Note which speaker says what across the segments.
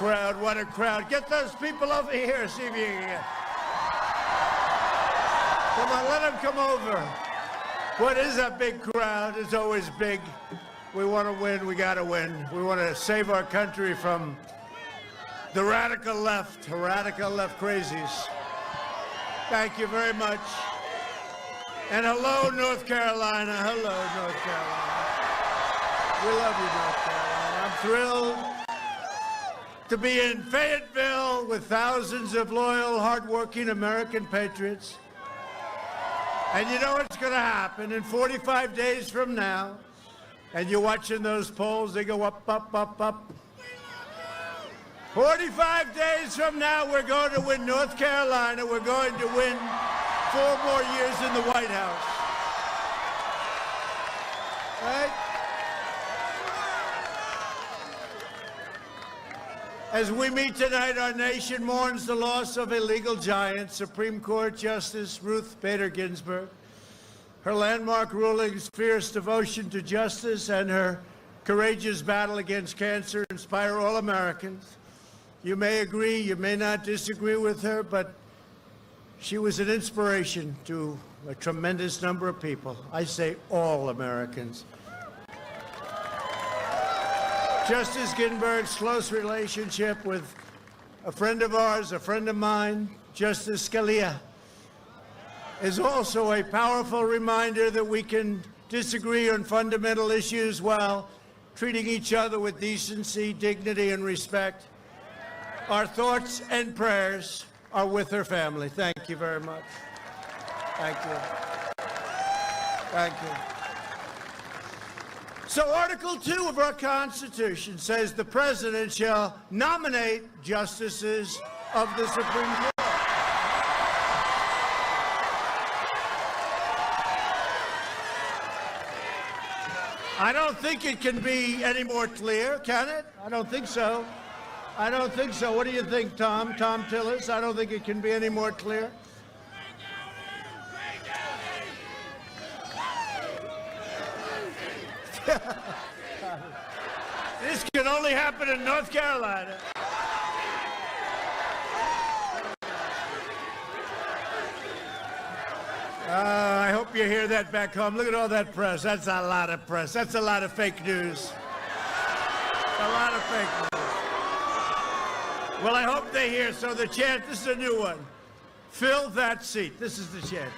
Speaker 1: crowd, what a crowd. Get those people over here, see if you can get. Come on, let them come over. What is a big crowd? It's always big. We want to win, we got to win. We want to save our country from the radical left crazies. Thank you very much. And hello, North Carolina. Hello, North Carolina. We love you, North Carolina. I'm thrilled to be in Fayetteville with thousands of loyal, hardworking American patriots. And you know what's going to happen in 45 days from now, and you're watching those polls, they go up, up, up, up. 45 days from now, we're going to win North Carolina. We're going to win 4 more years in the White House. Right? As we meet tonight, our nation mourns the loss of a legal giant, Supreme Court Justice Ruth Bader Ginsburg. Her landmark rulings, fierce devotion to justice, and her courageous battle against cancer inspire all Americans. You may agree, you may not disagree with her, but she was an inspiration to a tremendous number of people. I say all Americans. Justice Ginsburg's close relationship with a friend of ours, a friend of mine, Justice Scalia, is also a powerful reminder that we can disagree on fundamental issues while treating each other with decency, dignity, and respect. Our thoughts and prayers are with her family. Thank you very much. Thank you. Thank you. So Article 2 of our Constitution says the President shall nominate justices of the Supreme Court. I don't think it can be any more clear, can it? I don't think so. I don't think so. What do you think, Tom? Tom Tillis? I don't think it can be any more clear. This can only happen in North Carolina. I hope you hear that back home. Look at all that press. That's a lot of press. That's a lot of fake news. A lot of fake news. Well, I hope they hear. So the chant, this is a new one. Fill that seat. This is the chant.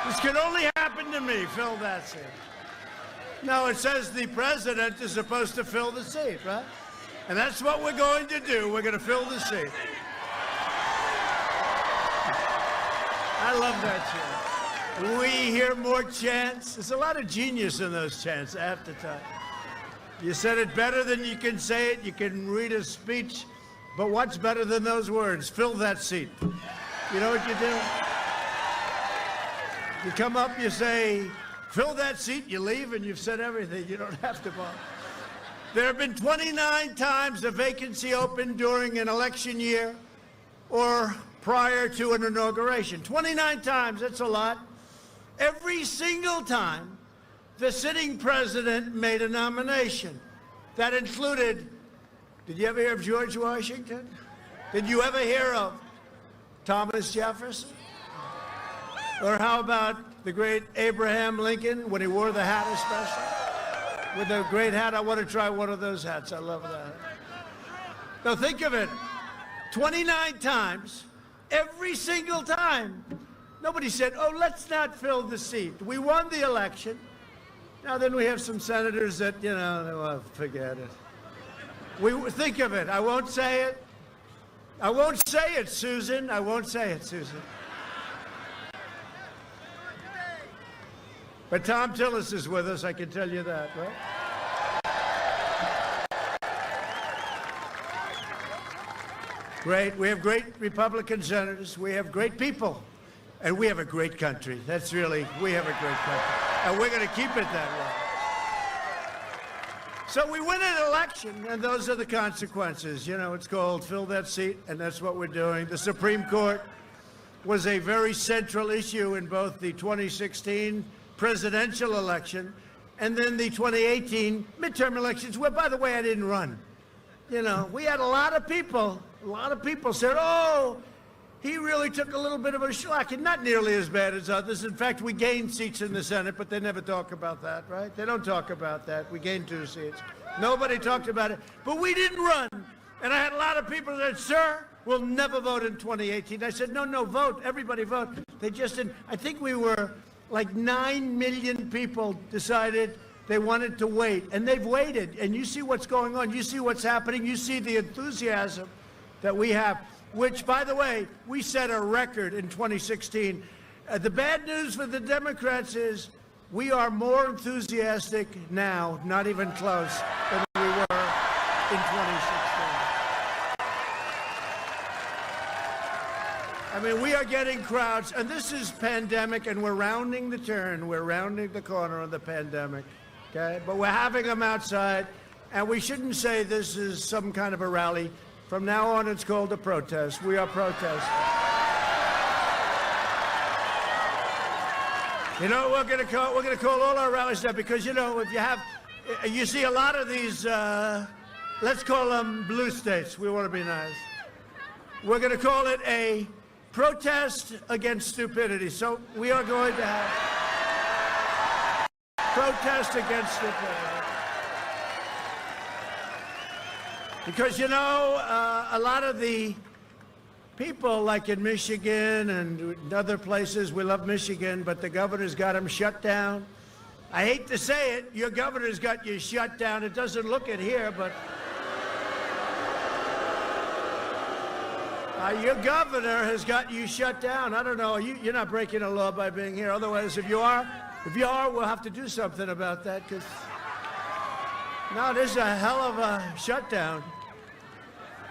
Speaker 1: This can only happen to me. Fill that seat. No, it says the president is supposed to fill the seat, right? And that's what we're going to do. We're going to fill the seat. I love that chant. We hear more chants. There's a lot of genius in those chants, I have to tell you. You said it better than you can say it. You can read a speech, but what's better than those words? Fill that seat. You know what you do? You come up, you say, fill that seat, you leave, and you've said everything. You don't have to bother. There have been 29 times a vacancy opened during an election year or prior to an inauguration. 29 times, that's a lot. Every single time, the sitting president made a nomination. That included, did you ever hear of George Washington? Did you ever hear of Thomas Jefferson? Or how about the great Abraham Lincoln when he wore the hat especially? With a great hat, I want to try one of those hats. I love that. Now think of it, 29 times, every single time. Nobody said, oh, let's not fill the seat. We won the election. Now then we have some senators that, you know, well, forget it. Think of it. I won't say it. I won't say it, Susan. I won't say it, Susan. But Tom Tillis is with us, I can tell you that, right? Great. We have great Republican senators. We have great people. And we have a great country. That's really, we have a great country. And we're going to keep it that way. So we win an election, and those are the consequences. You know, it's called fill that seat, and that's what we're doing. The Supreme Court was a very central issue in both the 2016 presidential election and then the 2018 midterm elections, where, by the way, I didn't run. You know, we had a lot of people said, oh, he really took a little bit of a shellac, and not nearly as bad as others. In fact, we gained seats in the Senate, but they never talk about that, right? They don't talk about that. We gained 2 seats. Nobody talked about it, but we didn't run. And I had a lot of people that said, sir, we'll never vote in 2018. I said, no, vote. Everybody vote. They just didn't. I think we were like 9 million people decided they wanted to wait, and they've waited. And you see what's going on. You see what's happening. You see the enthusiasm that we have, which, by the way, we set a record in 2016. The bad news for the Democrats is we are more enthusiastic now, not even close, than we were in 2016. I mean, we are getting crowds, and this is pandemic, and we're rounding the turn. We're rounding the corner of the pandemic, okay? But we're having them outside, and we shouldn't say this is some kind of a rally. From now on, it's called a protest. We are protesting. You know what we're going to call all our rallies now, because, you know, if you see a lot of these, let's call them blue states. We want to be nice. We're going to call it a protest against stupidity. So we are going to have protest against stupidity. Because, you know, a lot of the people, like in Michigan and other places, we love Michigan, but the governor's got them shut down. I hate to say it, your governor's got you shut down. It doesn't look it here, but your governor has got you shut down. I don't know. You're not breaking a law by being here. Otherwise, if you are, we'll have to do something about that. Because no, this is a hell of a shutdown.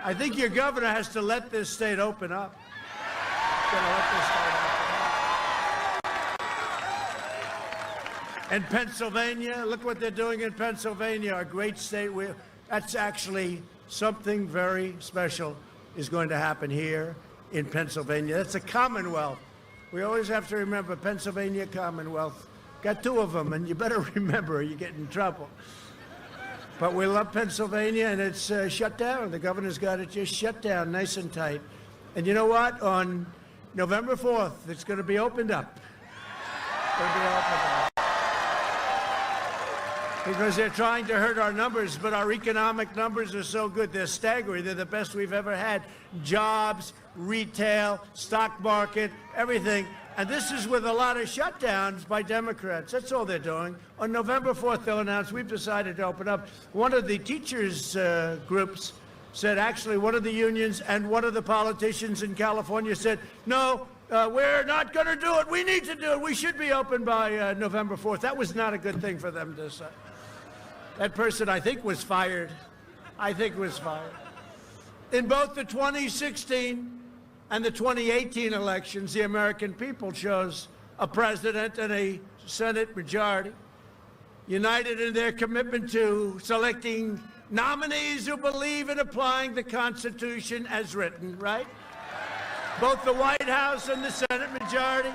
Speaker 1: I think your governor has to let this state open up. And Pennsylvania, look what they're doing in Pennsylvania, a great state. That's actually something very special is going to happen here in Pennsylvania. That's a Commonwealth. We always have to remember Pennsylvania Commonwealth. Got 2 of them, and you better remember or you get in trouble. But we love Pennsylvania, and it's shut down. The governor's got it just shut down, nice and tight. And you know what? On November 4th, it's going to be opened up. It's going to be opened up. Because they're trying to hurt our numbers, but our economic numbers are so good. They're staggering. They're the best we've ever had. Jobs, retail, stock market, everything. And this is with a lot of shutdowns by Democrats. That's all they're doing. On November 4th, they'll announce we've decided to open up. One of the teachers' groups said, actually, one of the unions and one of the politicians in California said, no, we're not going to do it. We need to do it. We should be open by November 4th. That was not a good thing for them to say. That person, I think, was fired. In both the 2016 and the 2018 elections, the American people chose a president and a Senate majority, united in their commitment to selecting nominees who believe in applying the Constitution as written, right? Both the White House and the Senate majority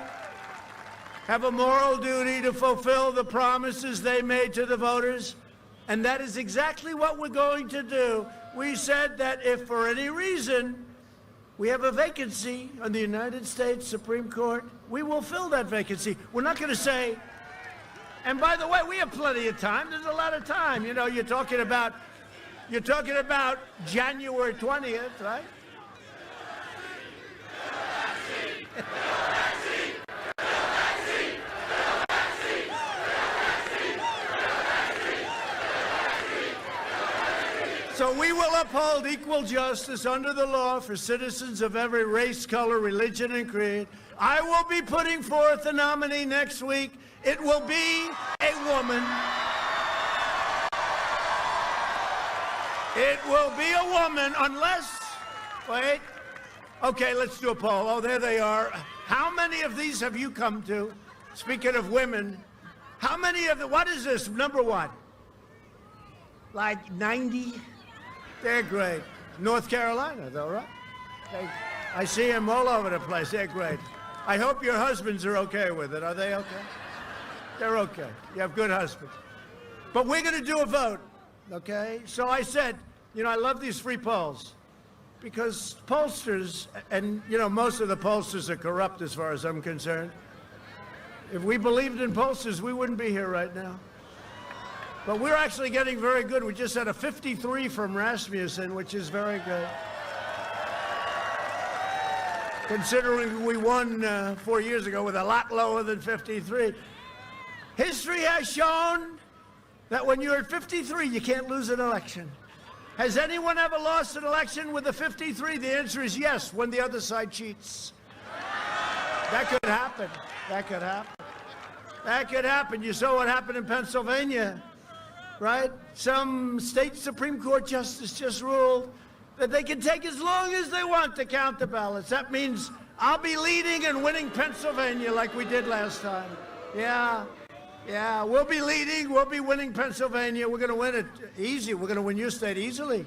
Speaker 1: have a moral duty to fulfill the promises they made to the voters. And that is exactly what we're going to do. We said that if for any reason we have a vacancy on the United States Supreme Court, we will fill that vacancy. We're not going to say, and by the way, we have plenty of time. There's a lot of time. You know, you're talking about January 20th, right? So we will uphold equal justice under the law for citizens of every race, color, religion, and creed. I will be putting forth a nominee next week. It will be a woman. It will be a woman unless, wait, okay, let's do a poll. Oh, there they are. How many of these have you come to? Speaking of women, how many of the, what is this, number one? Like 90? They're great. North Carolina, though, right? I see them all over the place. They're great. I hope your husbands are okay with it. Are they okay? They're okay. You have good husbands. But we're going to do a vote, okay? So I said, You know, I love these free polls because pollsters, and, you know, most of the pollsters are corrupt as far as I'm concerned. If we believed in pollsters, we wouldn't be here right now. But we're actually getting very good. We just had a 53 from Rasmussen, which is very good. Considering we won 4 years ago with a lot lower than 53. History has shown that when you're at 53, you can't lose an election. Has anyone ever lost an election with a 53? The answer is yes, when the other side cheats. That could happen. That could happen. That could happen. You saw what happened in Pennsylvania, right? Some state Supreme Court justice just ruled that they can take as long as they want to count the ballots. That means I'll be leading and winning Pennsylvania like we did last time. Yeah, we'll be leading, we'll be winning Pennsylvania. We're going to win it easy. We're going to win your state easily.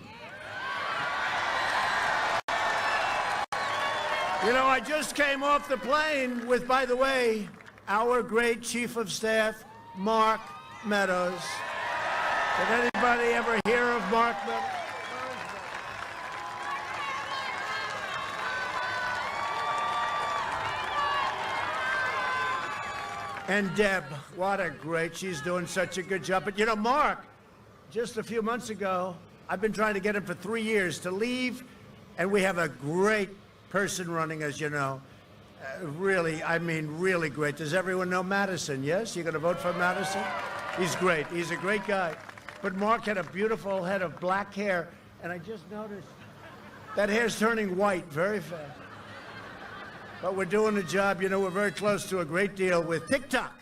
Speaker 1: You know, I just came off the plane with, by the way, our great Chief of Staff, Mark Meadows. Did anybody ever hear of Mark Meadows? And Deb, what a great, she's doing such a good job. But you know, Mark, just a few months ago, I've been trying to get him for 3 years to leave, and we have a great person running, as you know. Really, I mean, really great. Does everyone know Madison? Yes? You're going to vote for Madison? He's great. He's a great guy. But Mark had a beautiful head of black hair, and I just noticed that hair's turning white very fast. But we're doing the job. You know, we're very close to a great deal with TikTok.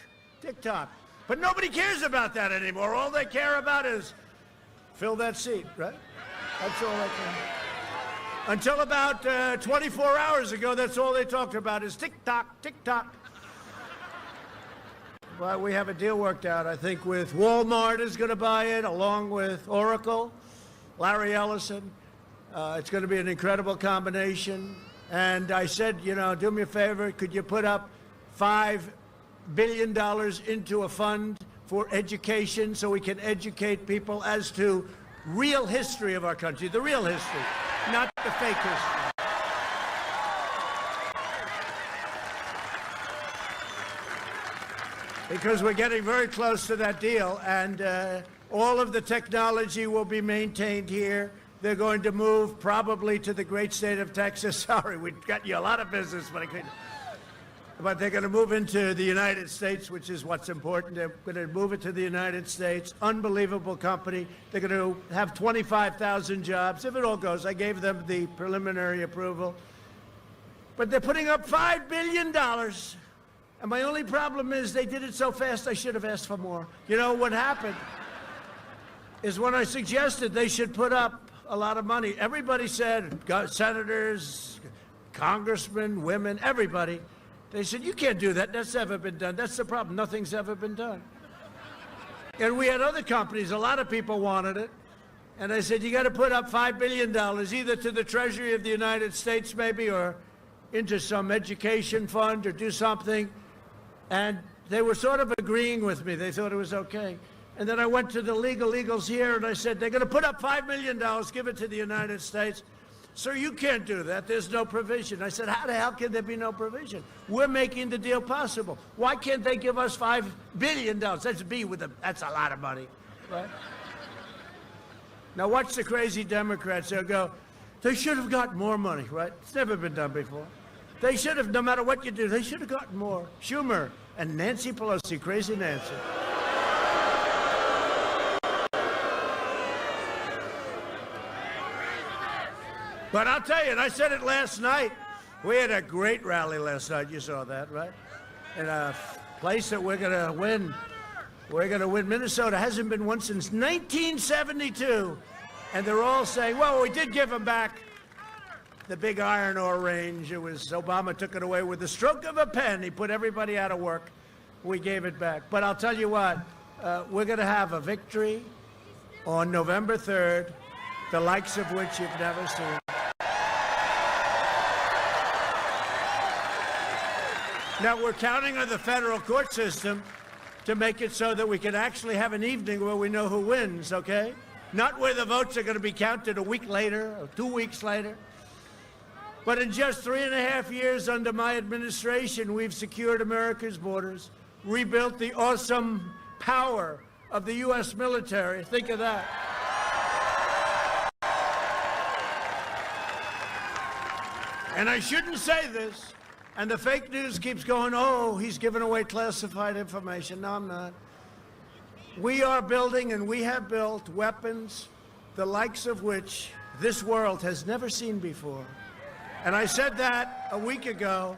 Speaker 1: But nobody cares about that anymore. All they care about is fill that seat, right? That's all they care. Until about 24 hours ago, that's all they talked about is TikTok. Well, we have a deal worked out, I think, with Walmart is going to buy it, along with Oracle, Larry Ellison. It's going to be an incredible combination. And I said, you know, do me a favor, could you put up $5 billion into a fund for education so we can educate people as to real history of our country, the real history, not the fake history. Because we're getting very close to that deal, and all of the technology will be maintained here. They're going to move probably to the great state of Texas. Sorry, we've got you a lot of business, but they're going to move into the United States, which is what's important. They're going to move it to the United States. Unbelievable company. They're going to have 25,000 jobs. If it all goes, I gave them the preliminary approval. But they're putting up $5 billion. And my only problem is they did it so fast, I should have asked for more. You know, what happened is when I suggested they should put up a lot of money, everybody said, senators, congressmen, women, everybody, they said, you can't do that. That's never been done. That's the problem. Nothing's ever been done. And we had other companies. A lot of people wanted it. And I said, you got to put up $5 billion, either to the Treasury of the United States, maybe, or into some education fund, or do something. And they were sort of agreeing with me. They thought it was okay. And then I went to the legals here, and I said, they're going to put up $5 million, give it to the United States. Sir, you can't do that. There's no provision. I said, how the hell can there be no provision? We're making the deal possible. Why can't they give us $5 billion? That's B with a, that's a lot of money, right? Now watch the crazy Democrats. They'll go, they should have gotten more money, right? It's never been done before. They should have, no matter what you do, they should have gotten more. Schumer and Nancy Pelosi, crazy Nancy. But I'll tell you, and I said it last night, we had a great rally last night. You saw that, right? In a place that we're going to win. We're going to win. Minnesota hasn't been won since 1972. And they're all saying, well, we did give them back the big iron ore range. It was Obama took it away with the stroke of a pen. He put everybody out of work. We gave it back. But I'll tell you what, we're going to have a victory on November 3rd, the likes of which you've never seen. Now, we're counting on the federal court system to make it so that we can actually have an evening where we know who wins, okay? not where the votes are going to be counted a week later or 2 weeks later. But in just 3.5 years under my administration, we've secured America's borders, rebuilt the awesome power of the U.S. military. Think of that. And I shouldn't say this, and the fake news keeps going, oh, he's giving away classified information. No, I'm not. We are building, and we have built, weapons the likes of which this world has never seen before. And I said that a week ago,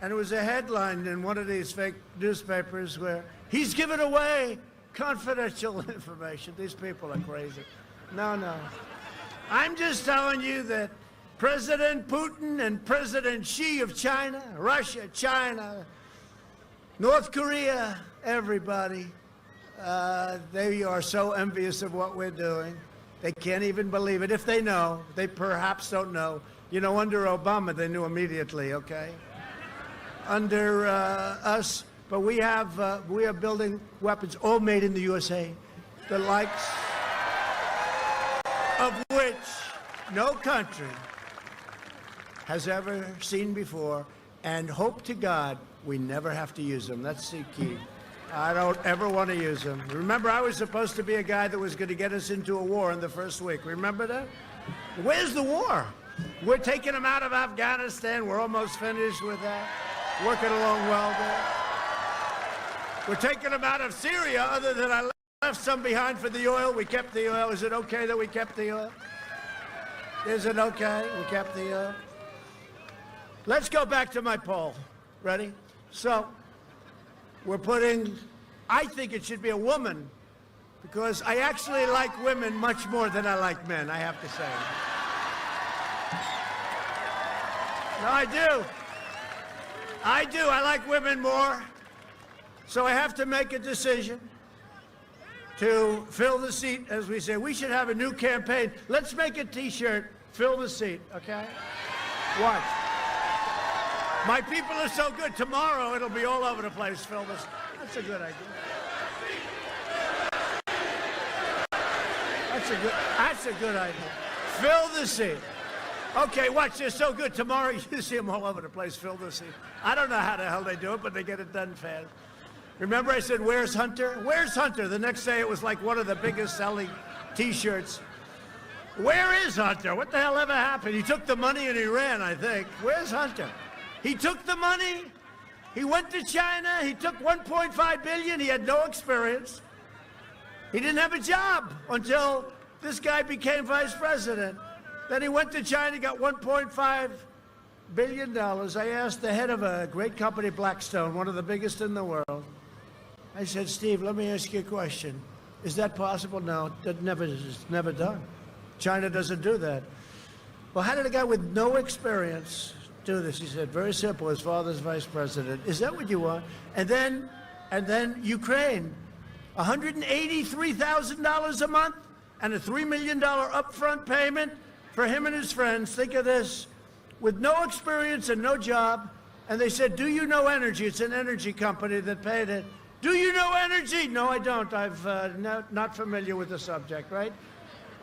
Speaker 1: and it was a headline in one of these fake newspapers where he's giving away confidential information. These people are crazy. No, no. I'm just telling you that President Putin and President Xi of China, Russia, China, North Korea, everybody, they are so envious of what we're doing. They can't even believe it. If they know, they perhaps don't know. You know, under Obama, they knew immediately, okay? Under us, but we are building weapons all made in the USA, the likes of which no country has ever seen before, and hope to God we never have to use them. That's the key. I don't ever want to use them. Remember, I was supposed to be a guy that was going to get us into a war in the first week. Remember that? Where's the war? We're taking them out of Afghanistan. We're almost finished with that. Working along well there. We're taking them out of Syria, other than I left some behind for the oil. We kept the oil. Is it okay that we kept the oil? Is it okay? We kept the oil. Let's go back to my poll. Ready? So, we're putting, I think it should be a woman, because I actually like women much more than I like men, I have to say. No, I do. I do. I like women more. So I have to make a decision to fill the seat, as we say. We should have a new campaign. Let's make a T-shirt, fill the seat, okay? Watch. My people are so good. Tomorrow, it'll be all over the place, fill the seat. That's a good idea. That's a good idea. Fill the seat. Okay, watch, they're so good. Tomorrow, you see them all over the place, fill the seat. I don't know how the hell they do it, but they get it done fast. Remember I said, where's Hunter? Where's Hunter? The next day, it was like one of the biggest selling T-shirts. Where is Hunter? What the hell ever happened? He took the money and he ran, I think. Where's Hunter? He took the money. He went to China. He took $1.5 billion. He had no experience. He didn't have a job until this guy became vice president. Then he went to China, got $1.5 billion. I asked the head of a great company, Blackstone, one of the biggest in the world. I said, Steve, let me ask you a question. Is that possible? No, it's never done. China doesn't do that. Well, how did a guy with no experience do this? He said, very simple, his father's vice president. Is that what you want? And then Ukraine, $183,000 a month and a $3 million upfront payment for him and his friends. Think of this, with no experience and no job. And they said, do you know energy? It's an energy company that paid it. Do you know energy? No, I don't. I've not familiar with the subject, right?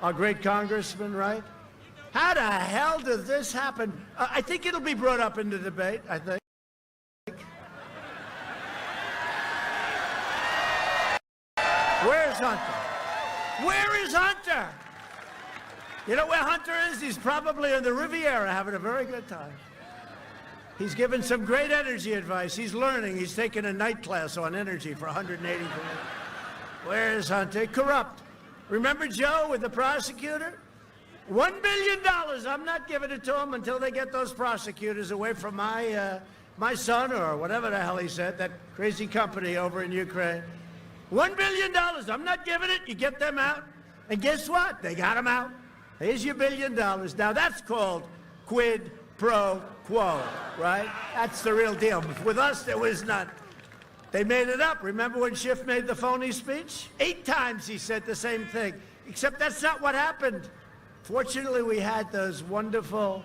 Speaker 1: Our great congressman, right? How the hell did this happen? I think it'll be brought up in the debate, I think. Where's Hunter? Where is Hunter? You know where Hunter is? He's probably in the Riviera having a very good time. He's given some great energy advice. He's learning. He's taking a night class on energy for 180 days. Where is Hunter? Corrupt. Remember Joe with the prosecutor? $1 billion. I'm not giving it to him until they get those prosecutors away from my son, or whatever the hell he said, that crazy company over in Ukraine. $1 billion. I'm not giving it. You get them out. And guess what? They got them out. Here's your $1 billion. Now that's called quid pro quo, right? That's the real deal. With us, there was none. They made it up. Remember when Schiff made the phony speech? 8 times he said the same thing, except that's not what happened. Fortunately, we had those wonderful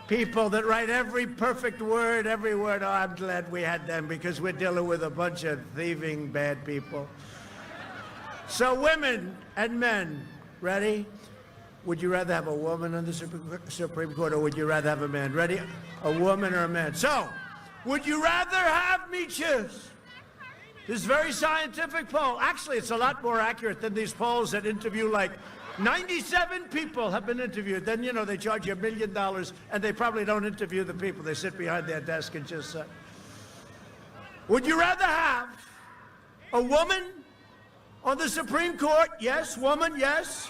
Speaker 1: people that write every perfect word, every word. Oh, I'm glad we had them, because we're dealing with a bunch of thieving, bad people. So women and men, Ready? Would you rather have a woman on the Supreme Court, or would you rather have a man? Ready? A woman or a man? So, would you rather have me choose? This very scientific poll. Actually, it's a lot more accurate than these polls that interview like 97 people have been interviewed. Then, you know, they charge you $1 million, and they probably don't interview the people. They sit behind their desk and just say, would you rather have a woman on the Supreme Court? Yes, woman, yes.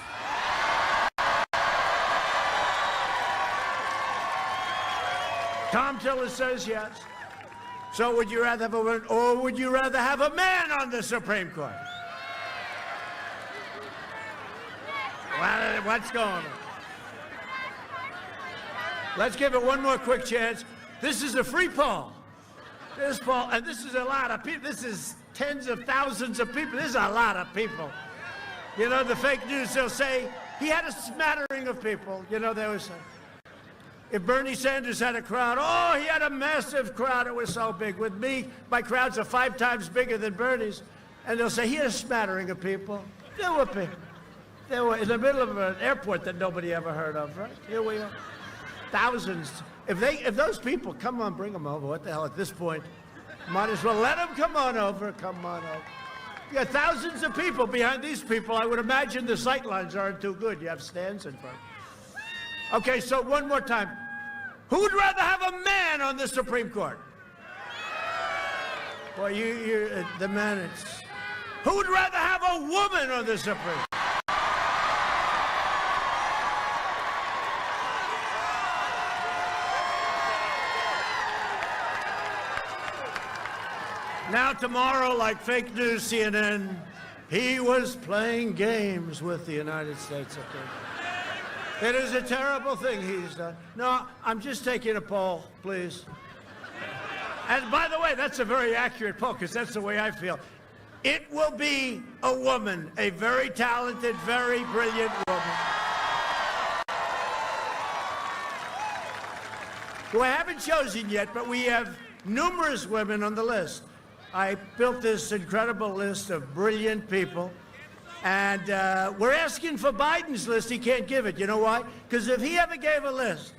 Speaker 1: Tom Tiller says yes. So would you rather have a woman, or would you rather have a man on the Supreme Court? What's going on? Let's give it one more quick chance. This is a free poll. This poll, and this is a lot of people. This is tens of thousands of people. This is a lot of people. You know, the fake news, they'll say, he had a smattering of people. You know, they always say, if Bernie Sanders had a crowd, oh, he had a massive crowd. It was so big. With me, my crowds are 5 times bigger than Bernie's. And they'll say, he had a smattering of people. There were people. They were in the middle of an airport that nobody ever heard of, right? Here we are. Thousands. If those people, come on, bring them over. What the hell, at this point, might as well let them come on over. Come on over. You got thousands of people behind these people. I would imagine the sight lines aren't too good. You have stands in front. Okay, so one more time. Who would rather have a man on the Supreme Court? Boy, you're the man. Who would rather have a woman on the Supreme Court? Now tomorrow, like fake news CNN, he was playing games with the United States Supreme Court. It is a terrible thing he's done. No, I'm just taking a poll, please. And by the way, that's a very accurate poll, because that's the way I feel. It will be a woman, a very talented, very brilliant woman, who I haven't chosen yet, but we have numerous women on the list. I built this incredible list of brilliant people. And we're asking for Biden's list. He can't give it. You know why? Because if he ever gave a list,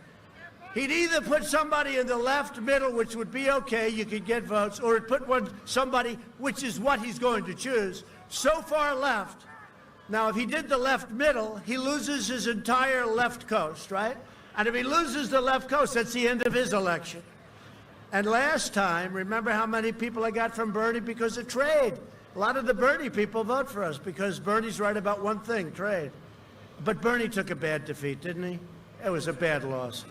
Speaker 1: he'd either put somebody in the left middle, which would be okay, you could get votes, or he'd put somebody, which is what he's going to choose, so far left. Now, if he did the left middle, he loses his entire left coast, right? And if he loses the left coast, that's the end of his election. And last time, remember how many people I got from Bernie because of trade? A lot of the Bernie people vote for us because Bernie's right about one thing, trade. But Bernie took a bad defeat, didn't he? It was a bad loss.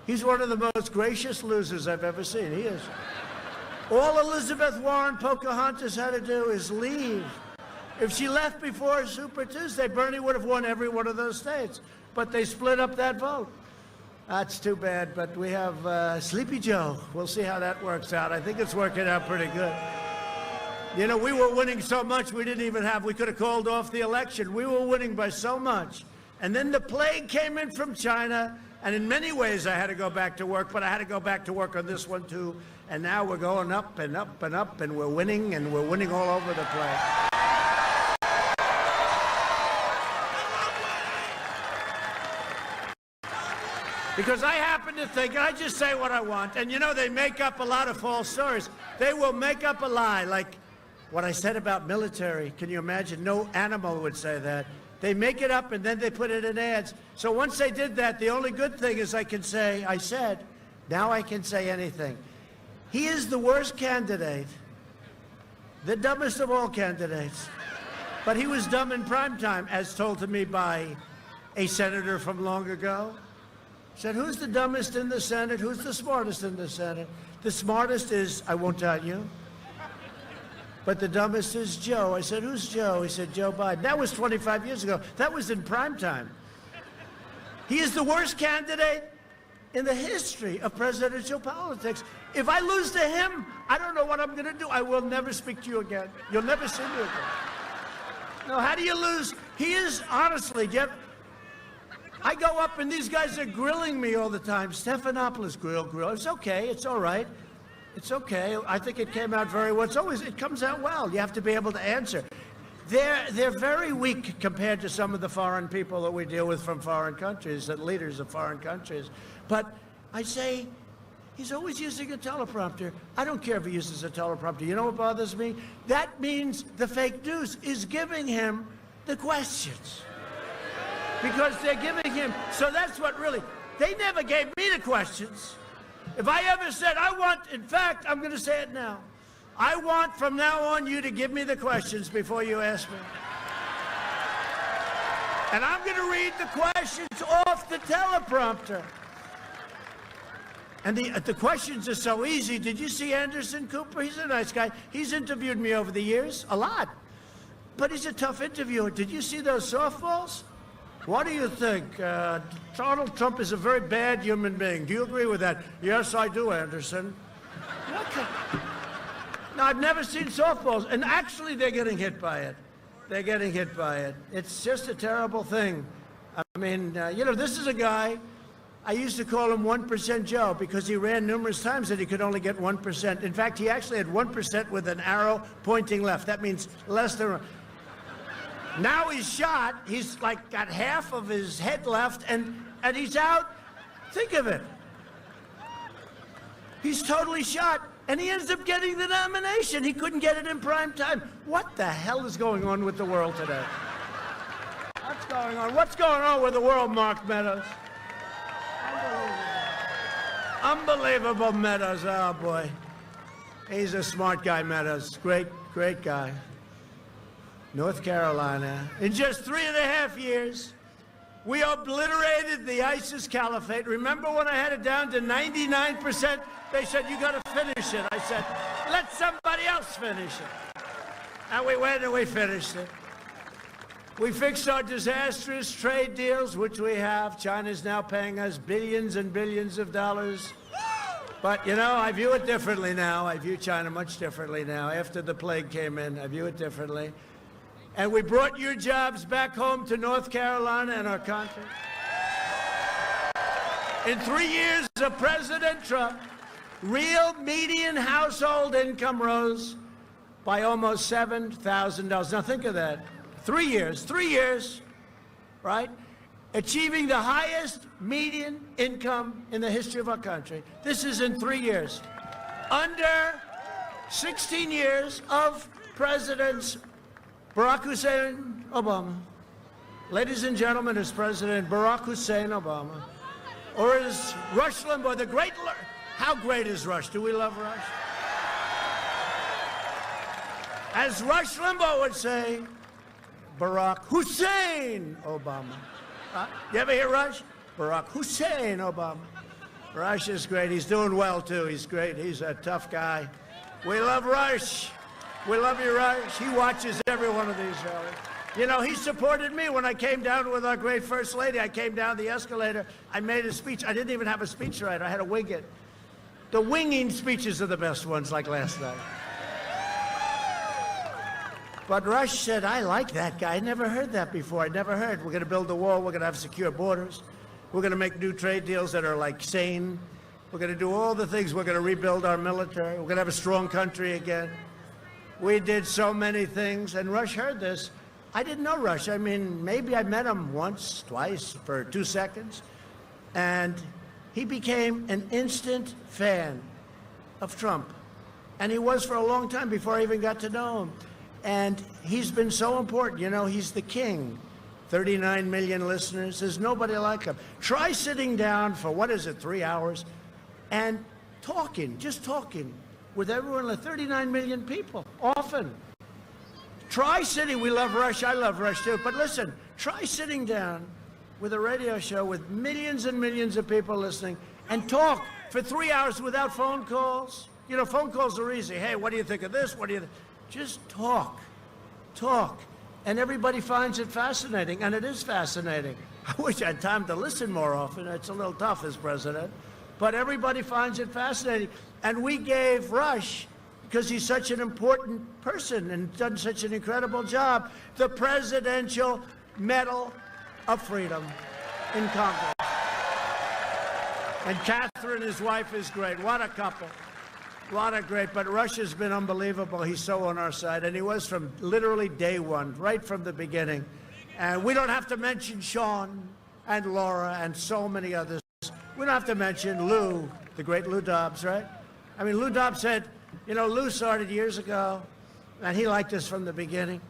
Speaker 1: He's one of the most gracious losers I've ever seen. He is. All Elizabeth Warren Pocahontas had to do is leave. If she left before Super Tuesday, Bernie would have won every one of those states. But they split up that vote. That's too bad, but we have Sleepy Joe. We'll see how that works out. I think it's working out pretty good. You know, we were winning so much we could have called off the election. We were winning by so much. And then the plague came in from China, and in many ways I had to go back to work, but I had to go back to work on this one too. And now we're going up and up and up, and we're winning all over the place. Because I happen to think, and I just say what I want, and you know, they make up a lot of false stories. They will make up a lie, like what I said about military. Can you imagine? No animal would say that. They make it up and then they put it in ads. So once they did that, the only good thing is I can say, I said, now I can say anything. He is the worst candidate, the dumbest of all candidates. But he was dumb in prime time, as told to me by a senator from long ago. Said, who's the dumbest in the Senate? Who's the smartest in the Senate? The smartest is, I won't tell you, but the dumbest is Joe. I said, who's Joe? He said, Joe Biden. That was 25 years ago. That was in prime time. He is the worst candidate in the history of presidential politics. If I lose to him, I don't know what I'm going to do. I will never speak to you again. You'll never see me again. No, how do you lose? He is, honestly, Jeff, I go up and these guys are grilling me all the time. Stephanopoulos grill. It's okay. It's all right. It's okay. I think it came out very well. It comes out well. You have to be able to answer. They're very weak compared to some of the foreign people that we deal with from foreign countries, and leaders of foreign countries. But I say, he's always using a teleprompter. I don't care if he uses a teleprompter. You know what bothers me? That means the fake news is giving him the questions. Because they're giving him, so that's what really, they never gave me the questions. If I ever said, in fact, I'm going to say it now. I want from now on you to give me the questions before you ask me. And I'm going to read the questions off the teleprompter. And the questions are so easy. Did you see Anderson Cooper? He's a nice guy. He's interviewed me over the years, a lot. But he's a tough interviewer. Did you see those softballs? What do you think? Donald Trump is a very bad human being. Do you agree with that? Yes, I do, Anderson. No, I've never seen softballs. And actually, they're getting hit by it. They're getting hit by it. It's just a terrible thing. I mean, this is a guy, I used to call him 1% Joe because he ran numerous times and he could only get 1%. In fact, he actually had 1% with an arrow pointing left. That means less than... Now he's shot. He's like got half of his head left and he's out. Think of it. He's totally shot. And he ends up getting the nomination. He couldn't get it in prime time. What the hell is going on with the world today? What's going on? What's going on with the world, Mark Meadows? Unbelievable Meadows. Oh, boy. He's a smart guy, Meadows. Great, great guy. North Carolina. In just 3.5 years, we obliterated the ISIS caliphate. Remember when I had it down to 99%? They said, you got to finish it. I said, let somebody else finish it. And we went and we finished it. We fixed our disastrous trade deals, which we have. China's now paying us billions and billions of dollars. But, I view it differently now. I view China much differently now. After the plague came in, I view it differently. And we brought your jobs back home to North Carolina and our country. In 3 years of President Trump, real median household income rose by almost $7,000. Now think of that. 3 years, right? Achieving the highest median income in the history of our country. This is in 3 years. Under 16 years of Presidents Barack Hussein Obama. Ladies and gentlemen, as President Barack Hussein Obama, or as Rush Limbaugh, the great... How great is Rush? Do we love Rush? As Rush Limbaugh would say, Barack Hussein Obama. You ever hear Rush? Barack Hussein Obama. Rush is great. He's doing well, too. He's great. He's a tough guy. We love Rush. We love you, Rush. He watches every one of these rallies. He supported me when I came down with our great First Lady. I came down the escalator. I made a speech. I didn't even have a speechwriter. I had to wing it. The winging speeches are the best ones, like last night. But Rush said, I like that guy. I never heard that before. I never heard. We're going to build a wall. We're going to have secure borders. We're going to make new trade deals that are, like, sane. We're going to do all the things. We're going to rebuild our military. We're going to have a strong country again. We did so many things, and Rush heard this. I didn't know Rush. I mean, maybe I met him once, twice, for 2 seconds. And he became an instant fan of Trump. And he was for a long time before I even got to know him. And he's been so important. He's the king. 39 million listeners. There's nobody like him. Try sitting down for, 3 hours, and just talking with everyone, like 39 million people, often. Try sitting, we love Rush, I love Rush too, but listen, try sitting down with a radio show with millions and millions of people listening and talk for 3 hours without phone calls. Phone calls are easy. Hey, what do you think of this? What do you think? Just talk. And everybody finds it fascinating, and it is fascinating. I wish I had time to listen more often. It's a little tough as president. But everybody finds it fascinating. And we gave Rush, because he's such an important person and done such an incredible job, the Presidential Medal of Freedom in Congress. And Catherine, his wife, is great. What a couple. A lot of great, but Russia's been unbelievable. He's so on our side, and he was from literally day one, right from the beginning. And we don't have to mention Sean and Laura and so many others. We don't have to mention Lou, the great Lou Dobbs, right? I mean, Lou Dobbs said, you know, Lou started years ago, and he liked us from the beginning.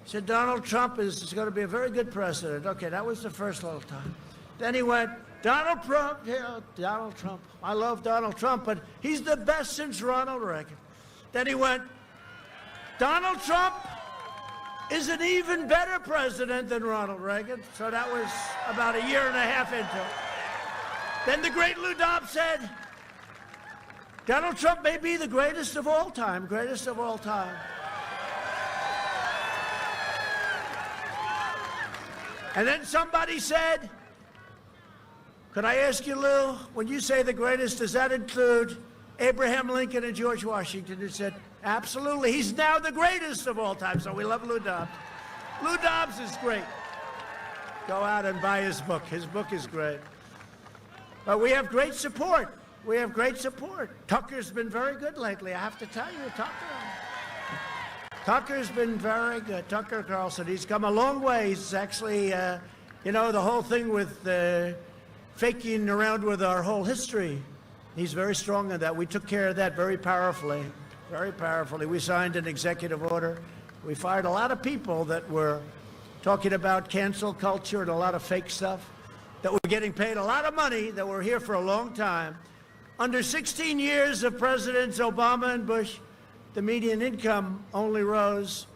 Speaker 1: He said, Donald Trump is going to be a very good president. Okay, that was the first little time. Then he went, Donald Trump, yeah, Donald Trump. I love Donald Trump, but he's the best since Ronald Reagan. Then he went, Donald Trump is an even better president than Ronald Reagan. So that was about a year and a half into it. Then the great Lou Dobbs said, Donald Trump may be the greatest of all time, greatest of all time. And then somebody said, could I ask you, Lou, when you say the greatest, does that include Abraham Lincoln and George Washington? He said, absolutely. He's now the greatest of all time, so we love Lou Dobbs. Lou Dobbs is great. Go out and buy his book. His book is great. But we have great support. We have great support. Tucker's been very good lately, I have to tell you, Tucker's been very good. Tucker Carlson, he's come a long way. He's actually, you know, the whole thing with faking around with our whole history. He's very strong in that. We took care of that very powerfully, very powerfully. We signed an executive order. We fired a lot of people that were talking about cancel culture and a lot of fake stuff, that were getting paid a lot of money, that were here for a long time. Under 16 years of Presidents Obama and Bush, the median income only rose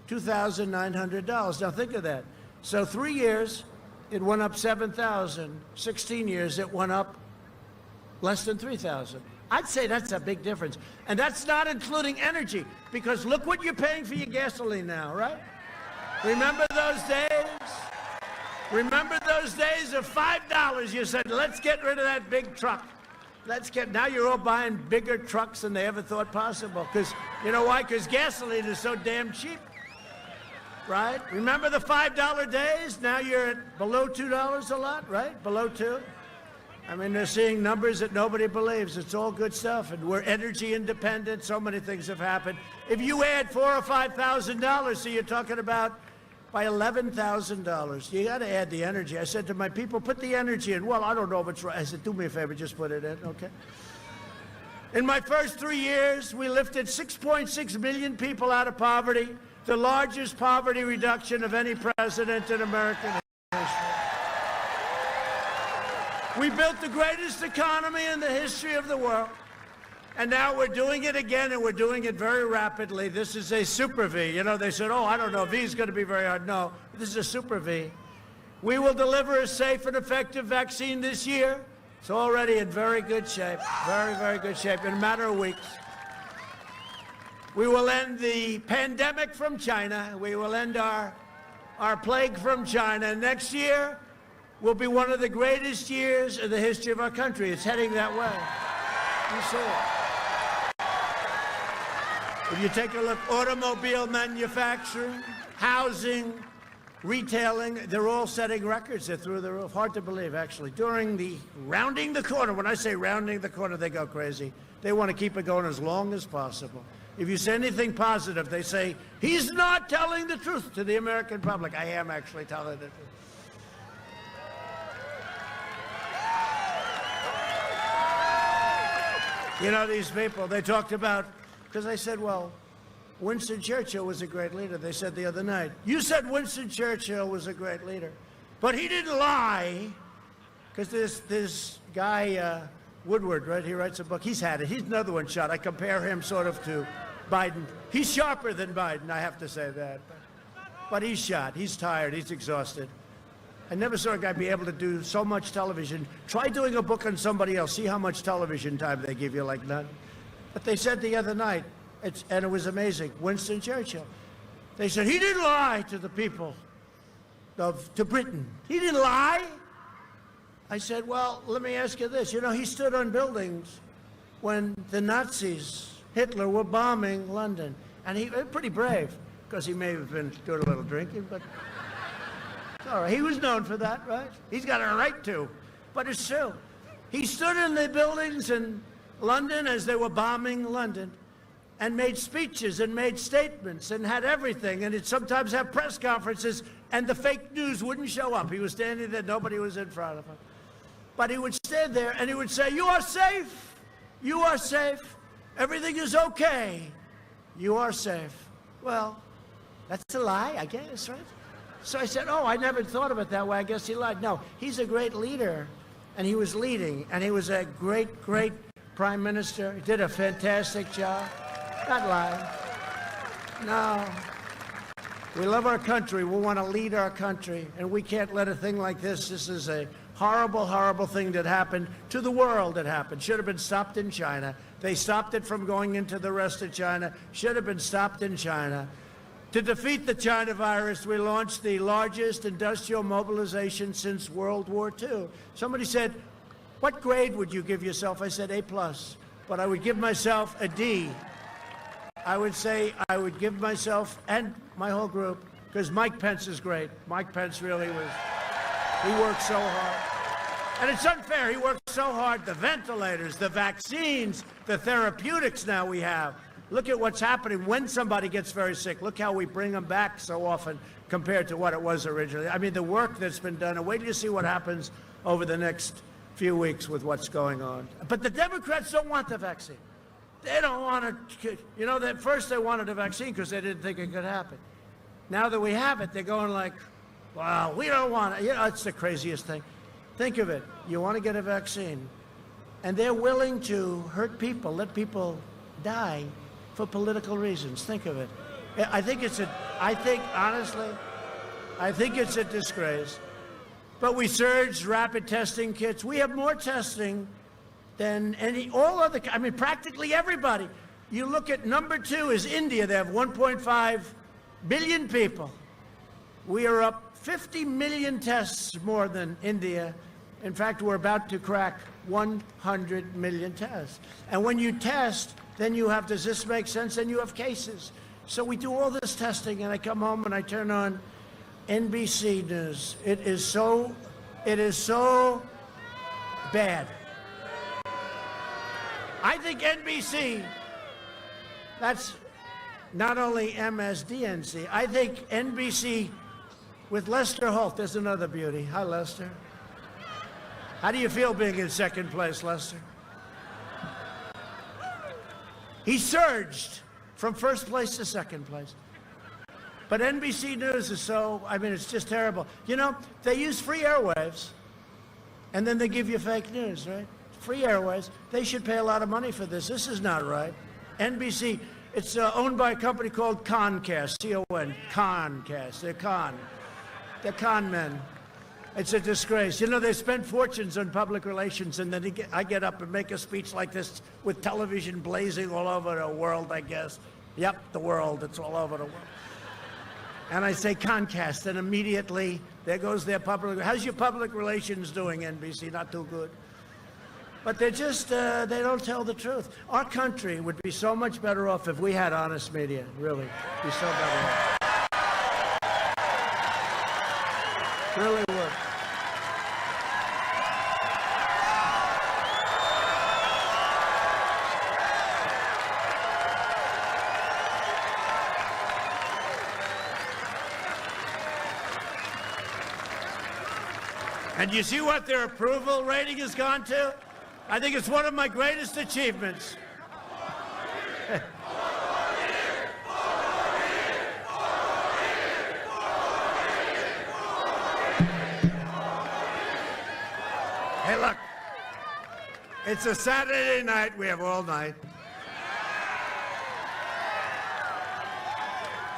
Speaker 1: $2,900. Now think of that. So 3 years, it went up 7,000. 16 years, it went up less than 3,000. I'd say that's a big difference. And that's not including energy, because look what you're paying for your gasoline now, right? Remember those days? Remember those days of $5? You said, let's get rid of that big truck. Now you're all buying bigger trucks than they ever thought possible. Because, you know why? Because gasoline is so damn cheap. Right? Remember the $5 days? Now you're at below $2 a lot, right? Below 2. I mean, they're seeing numbers that nobody believes. It's all good stuff. And we're energy independent. So many things have happened. If you add $4,000 or $5,000, so you're talking about by $11,000. You got to add the energy. I said to my people, put the energy in. Well, I don't know if it's right. I said, do me a favor, just put it in, okay? In my first 3 years, we lifted 6.6 million people out of poverty, the largest poverty reduction of any president in American history. We built the greatest economy in the history of the world. And now we're doing it again, and we're doing it very rapidly. This is a super V. You know, they said, oh, I don't know, V is going to be very hard. No, this is a super V. We will deliver a safe and effective vaccine this year. It's already in very good shape, very, very good shape, in a matter of weeks. We will end the pandemic from China. We will end our plague from China. Next year will be one of the greatest years in the history of our country. It's heading that way. You see it. If you take a look, automobile manufacturing, housing, retailing, they're all setting records. They're through the roof. Hard to believe, actually. During the rounding the corner, when I say rounding the corner, they go crazy. They want to keep it going as long as possible. If you say anything positive, they say, he's not telling the truth to the American public. I am actually telling the truth. You know, these people, they talked about, because I said, well, Winston Churchill was a great leader. They said the other night, you said Winston Churchill was a great leader, but he didn't lie, because this guy, Woodward, right, he writes a book. He's had it. He's another one shot. I compare him sort of to Biden. He's sharper than Biden, I have to say that. But he's shot. He's tired. He's exhausted. I never saw a guy be able to do so much television. Try doing a book on somebody else. See how much television time they give you, like none. But they said the other night, and it was amazing, Winston Churchill. They said, he didn't lie to the people to Britain. He didn't lie. I said, well, let me ask you this. You know, he stood on buildings when the Nazis, Hitler, were bombing London. And he was pretty brave, because he may have been doing a little drinking, but all right. He was known for that, right? He's got a right to, but it's true. He stood in the buildings and London as they were bombing London, and made speeches and made statements and had everything, and he'd sometimes have press conferences, and the fake news wouldn't show up. He was standing there, nobody was in front of him. But he would stand there and he would say, "You are safe. You are safe. Everything is okay. You are safe." Well, that's a lie, I guess, right? So I said, "Oh, I never thought of it that way. I guess he lied." No, he's a great leader, and he was leading, and he was a great, great prime minister. He did a fantastic job. Not lying. No. We love our country. We want to lead our country, and we can't let a thing like this. This is a horrible, horrible thing that happened to the world. It happened. Should have been stopped in China. They stopped it from going into the rest of China. Should have been stopped in China. To defeat the China virus, we launched the largest industrial mobilization since World War II. Somebody said, "What grade would you give yourself?" I said, A+, but I would give myself a D. I would say I would give myself and my whole group, because Mike Pence is great. Mike Pence really was, he worked so hard. And it's unfair, he worked so hard. The ventilators, the vaccines, the therapeutics now we have. Look at what's happening when somebody gets very sick. Look how we bring them back so often compared to what it was originally. I mean, the work that's been done, and wait till you see what happens over the next few weeks with what's going on. But the Democrats don't want the vaccine. They don't want to, you know, at first they wanted a vaccine because they didn't think it could happen. Now that we have it, they're going like, "Well, we don't want it." You know, it's the craziest thing. Think of it. You want to get a vaccine, and they're willing to hurt people, let people die for political reasons. Think of it. Honestly, I think it's a disgrace. But we surged rapid testing kits. We have more testing than practically everybody. You look at number 2 is India. They have 1.5 billion people. We are up 50 million tests more than India. In fact, we're about to crack 100 million tests. And when you test, then you have, does this make sense? Then you have cases. So we do all this testing, and I come home and I turn on NBC News. It is so bad. I think NBC, that's not only MSDNC, I think NBC with Lester Holt, there's another beauty. Hi, Lester. How do you feel being in second place, Lester? He surged from first place to second place. But NBC News is it's just terrible. You know, they use free airwaves, and then they give you fake news, right? Free airwaves. They should pay a lot of money for this. This is not right. NBC, it's owned by a company called Concast, C-O-N, Concast. They're con men. It's a disgrace. You know, they spend fortunes on public relations, and then I get up and make a speech like this with television blazing all over the world, I guess. Yep, the world. It's all over the world. And I say Concast, and immediately there goes their public. How's your public relations doing, NBC? Not too good. But they're just, they don't tell the truth. Our country would be so much better off if we had honest media, really. Be so better off. Really would. And you see what their approval rating has gone to? I think it's one of my greatest achievements. Hey, look, it's a Saturday night. We have all night.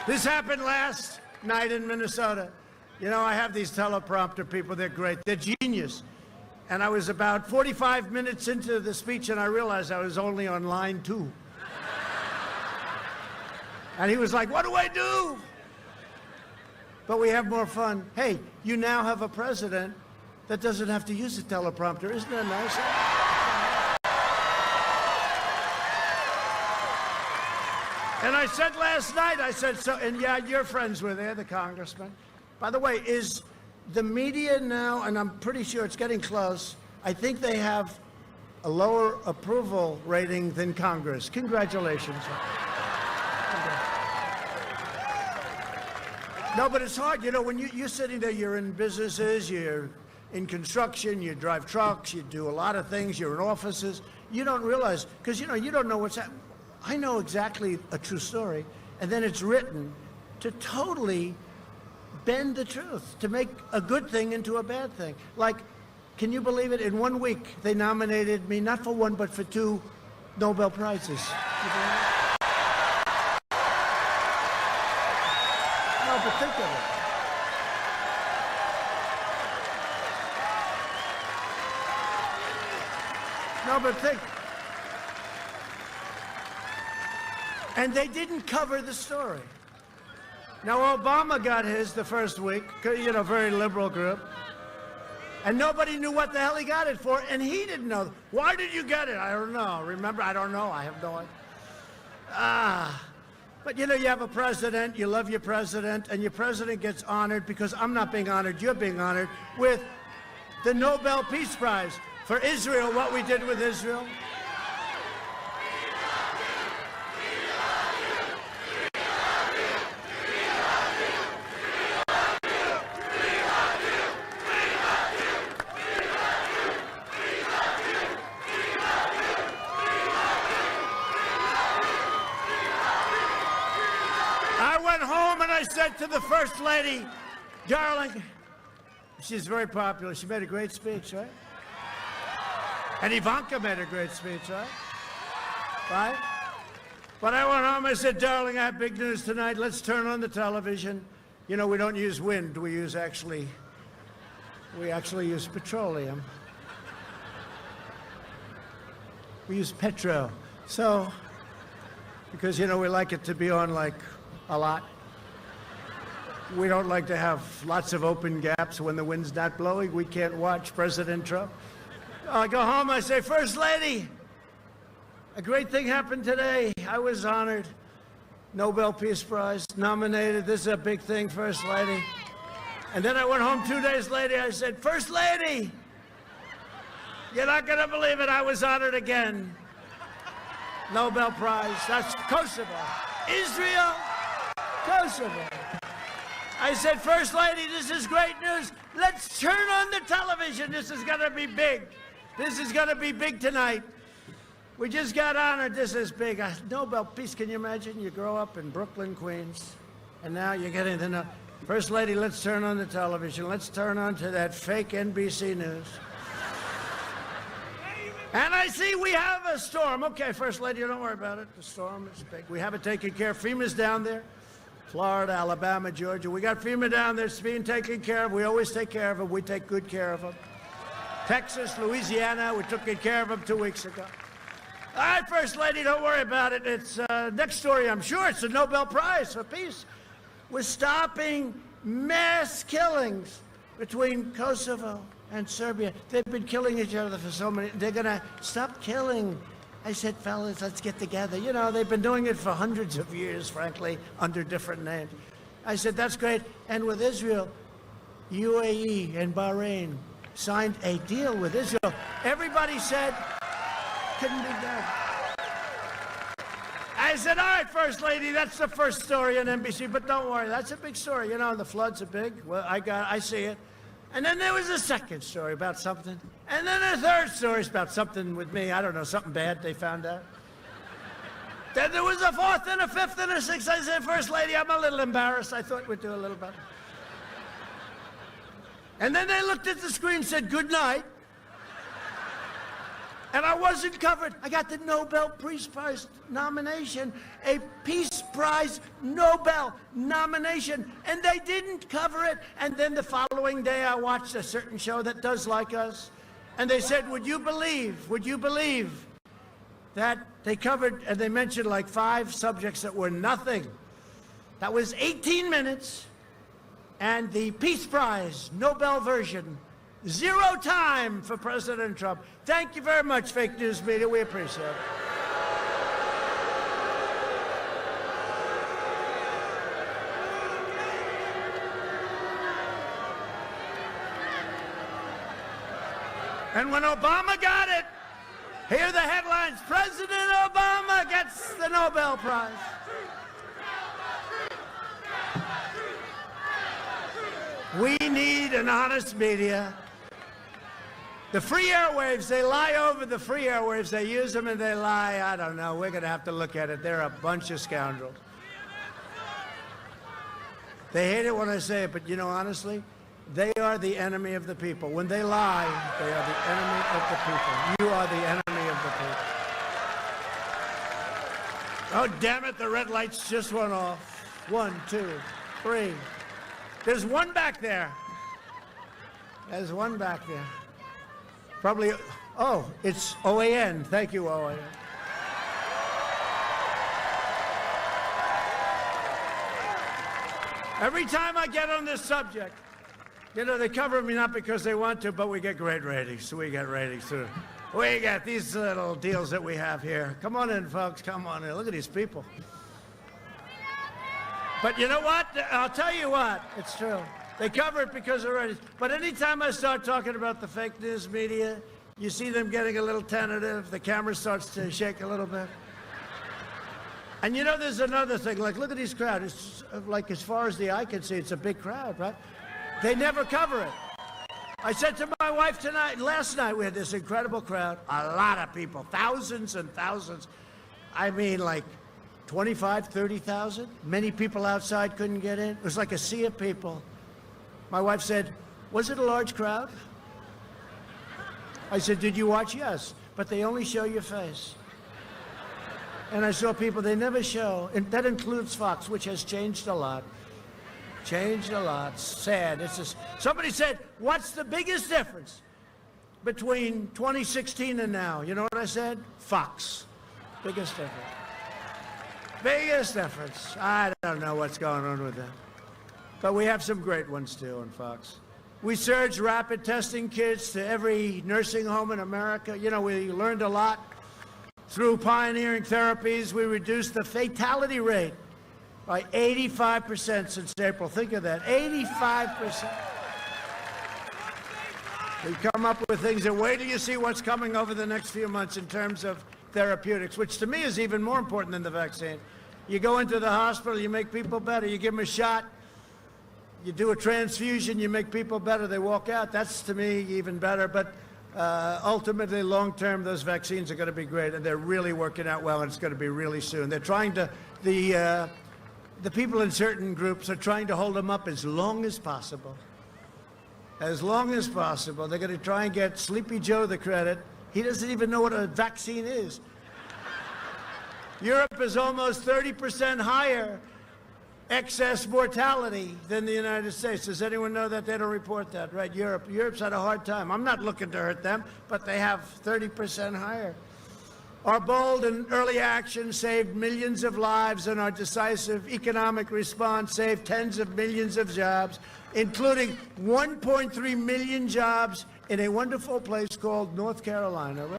Speaker 1: This happened last night in Minnesota. You know, I have these teleprompter people. They're great. They're genius. And I was about 45 minutes into the speech, and I realized I was only on line 2. And he was like, "What do I do?" But we have more fun. Hey, you now have a president that doesn't have to use a teleprompter. Isn't that nice? And I said last night, and yeah, your friends were there, the congressman. By the way, is the media now, and I'm pretty sure it's getting close, I think they have a lower approval rating than Congress. Congratulations. No, but it's hard. You know, when you're sitting there, you're in businesses, you're in construction, you drive trucks, you do a lot of things, you're in offices. You don't realize, because, you know, you don't know what's happening. I know exactly a true story, and then it's written to totally bend the truth, to make a good thing into a bad thing. Like, can you believe it? In 1 week, they nominated me, not for one, but for 2 Nobel Prizes. No, but think of it. No, but think. And they didn't cover the story. Now, Obama got his the first week, you know, very liberal group. And nobody knew what the hell he got it for, and he didn't know. Why did you get it? I don't know. Remember, I don't know. I have no idea. But, you know, you have a president, you love your president, and your president gets honored, because I'm not being honored, you're being honored, with the Nobel Peace Prize for Israel, what we did with Israel. I said to the First Lady, darling, she's very popular. She made a great speech, right? And Ivanka made a great speech, right? Right? But I went home, I said, darling, I have big news tonight. Let's turn on the television. You know, we don't use wind. We actually use petroleum. We use petro. So, because, you know, we like it to be on, like, a lot. We don't like to have lots of open gaps when the wind's not blowing. We can't watch President Trump. I go home, I say, First Lady, a great thing happened today. I was honored. Nobel Peace Prize, nominated. This is a big thing, First Lady. And then I went home 2 days later. I said, First Lady, you're not going to believe it. I was honored again. Nobel Prize. That's Kosovo. Israel, Kosovo. I said, First Lady, this is great news. Let's turn on the television. This is going to be big. This is going to be big tonight. We just got honored. This is big. Nobel Peace, can you imagine? You grow up in Brooklyn, Queens, and now you're getting to know. First Lady, let's turn on the television. Let's turn on to that fake NBC News. And I see we have a storm. Okay, First Lady, don't worry about it. The storm is big. We have it taken care of. FEMA's down there. Florida, Alabama, Georgia. We got FEMA down there. It's being taken care of. We always take care of them. We take good care of them. Texas, Louisiana, we took good care of them 2 weeks ago. All right, First Lady, don't worry about it. It's next story, I'm sure. It's the Nobel Prize for Peace. We're stopping mass killings between Kosovo and Serbia. They've been killing each other for so many. They're going to stop killing. I said, fellas, let's get together. You know, they've been doing it for hundreds of years, frankly, under different names. I said, that's great. And with Israel, UAE and Bahrain signed a deal with Israel. Everybody said, couldn't be done. I said, all right, First Lady, that's the first story on NBC, but don't worry, that's a big story. You know, the floods are big. Well, I see it. And then there was a second story about something. And then a third story about something with me. I don't know, something bad they found out. Then there was a fourth and a fifth and a sixth. I said, First Lady, I'm a little embarrassed. I thought we'd do a little better. And then they looked at the screen and said, good night. And I wasn't covered. I got the Nobel Peace Prize nomination, a Peace Prize Nobel nomination, and they didn't cover it. And then the following day, I watched a certain show that does like us, and they said, would you believe that they covered, and they mentioned like 5 subjects that were nothing. That was 18 minutes, and the Peace Prize Nobel version, 0 time for President Trump. Thank you very much, fake news media. We appreciate it. And when Obama got it, Hear the headlines. President Obama gets the Nobel Prize. We need an honest media. The free airwaves, they lie over the free airwaves. They use them and they lie. I don't know. We're going to have to look at it. They're a bunch of scoundrels. They hate it when I say it, but you know, honestly, they are the enemy of the people. When they lie, they are the enemy of the people. You are the enemy of the people. Oh, damn it, the red lights just went off. 1, 2, 3. There's one back there. There's one back there. Probably, oh, it's OAN. Thank you, OAN. Every time I get on this subject, you know, they cover me not because they want to, but we get great ratings. We get ratings too. We got these little deals that we have here. Come on in, folks. Come on in. Look at these people. But you know what? I'll tell you what. It's true. They cover it because they're ready. But anytime I start talking about the fake news media, you see them getting a little tentative. The camera starts to shake a little bit. And you know, there's another thing. Like, look at these crowds. It's like, as far as the eye can see, it's a big crowd, right? They never cover it. I said to my wife last night, we had this incredible crowd. A lot of people, thousands and thousands. I mean, like 25, 30,000. Many people outside couldn't get in. It was like a sea of people. My wife said, was it a large crowd? I said, did you watch? Yes, but they only show your face. And I saw people they never show, and that includes Fox, which has changed a lot. Changed a lot. Sad. It's just, somebody said, what's the biggest difference between 2016 and now? You know what I said? Fox. Biggest difference. Biggest difference. I don't know what's going on with that. But we have some great ones, too, on Fox. We surged rapid testing kits to every nursing home in America. You know, we learned a lot. Through pioneering therapies, we reduced the fatality rate by 85% since April. Think of that, 85%. We've come up with things, and wait till you see what's coming over the next few months in terms of therapeutics, which to me is even more important than the vaccine. You go into the hospital, you make people better. You give them a shot, you do a transfusion, you make people better. They walk out. That's, to me, even better. But ultimately, long-term, those vaccines are going to be great, and they're really working out well, and it's going to be really soon. They're trying to, the people in certain groups are trying to hold them up as long as possible. As long as possible. They're going to try and get Sleepy Joe the credit. He doesn't even know what a vaccine is. Europe is almost 30% higher excess mortality than the United States. Does anyone know that? They don't report that, right? Europe's had a hard time. I'm not looking to hurt them, but they have 30% higher. Our bold and early action saved millions of lives, and our decisive economic response saved tens of millions of jobs, including 1.3 million jobs in a wonderful place called North Carolina. Right?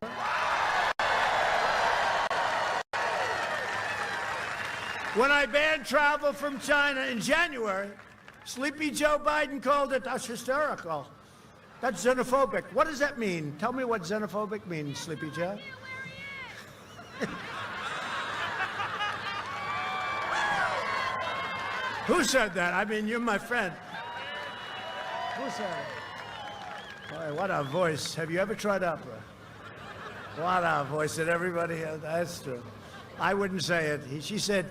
Speaker 1: When I banned travel from China in January, Sleepy Joe Biden called it, that's hysterical. That's xenophobic. What does that mean? Tell me what xenophobic means, Sleepy Joe. Who said that? I mean, you're my friend. Who said it? Boy, what a voice. Have you ever tried opera? What a voice that everybody has. That's true. I wouldn't say it. She said,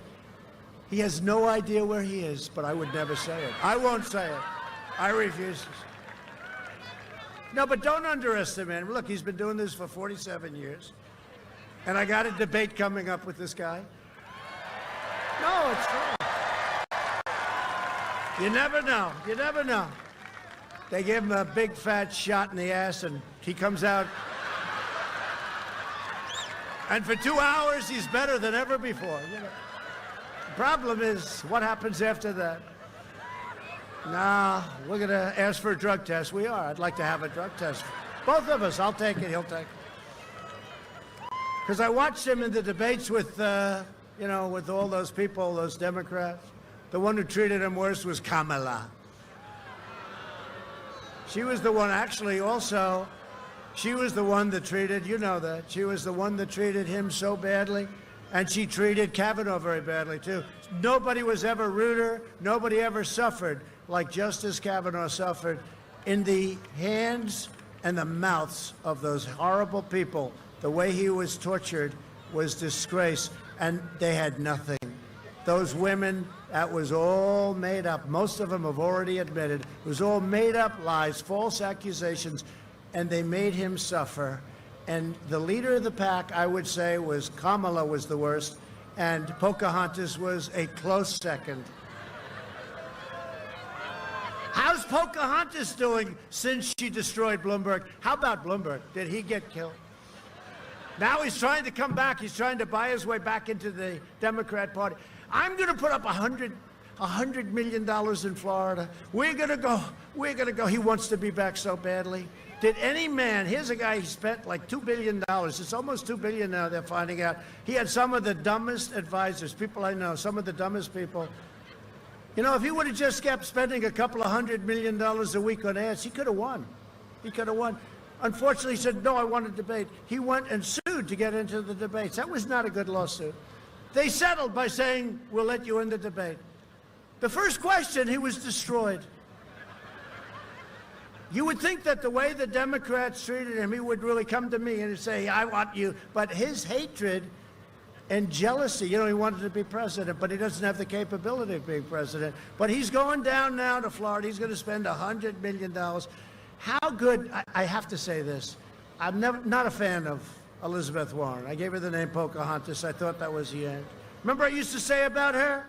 Speaker 1: he has no idea where he is, but I would never say it. I won't say it. I refuse to say it. No, but don't underestimate him. Look, he's been doing this for 47 years. And I got a debate coming up with this guy. No, it's true. You never know. You never know. They give him a big fat shot in the ass, and he comes out. And for 2 hours, he's better than ever before. You know. The problem is, what happens after that? Nah, we're going to ask for a drug test. We are. I'd like to have a drug test. Both of us. I'll take it. He'll take it. Because I watched him in the debates with, you know, with all those people, those Democrats. The one who treated him worse was Kamala. She was the one actually also She was the one that treated, you know that, she was the one that treated him so badly, and she treated Kavanaugh very badly, too. Nobody was ever ruder, nobody ever suffered like Justice Kavanaugh suffered in the hands and the mouths of those horrible people. The way he was tortured was disgrace, and they had nothing. Those women, that was all made up. Most of them have already admitted it was all made up lies, false accusations, and they made him suffer. And the leader of the pack, I would say, was Kamala was the worst, and Pocahontas was a close second. How's Pocahontas doing since she destroyed Bloomberg? How about Bloomberg? Did he get killed? Now he's trying to come back. He's trying to buy his way back into the Democrat Party. I'm going to put up $100 million in Florida. We're going to go. We're going to go. He wants to be back so badly. Did any man, here's a guy who spent like $2 billion. It's almost $2 billion now, they're finding out. He had some of the dumbest advisors, people I know, some of the dumbest people. You know, if he would have just kept spending a couple of $100 million a week on ads, he could have won. He could have won. Unfortunately, he said, no, I want a debate. He went and sued to get into the debates. That was not a good lawsuit. They settled by saying, we'll let you in the debate. The first question, he was destroyed. You would think that the way the Democrats treated him, he would really come to me and say, I want you. But his hatred and jealousy, you know, he wanted to be president, but he doesn't have the capability of being president. But he's going down now to Florida. He's going to spend $100 million. How good, I have to say this, I'm not a fan of Elizabeth Warren. I gave her the name Pocahontas. I thought that was the end. Remember I used to say about her?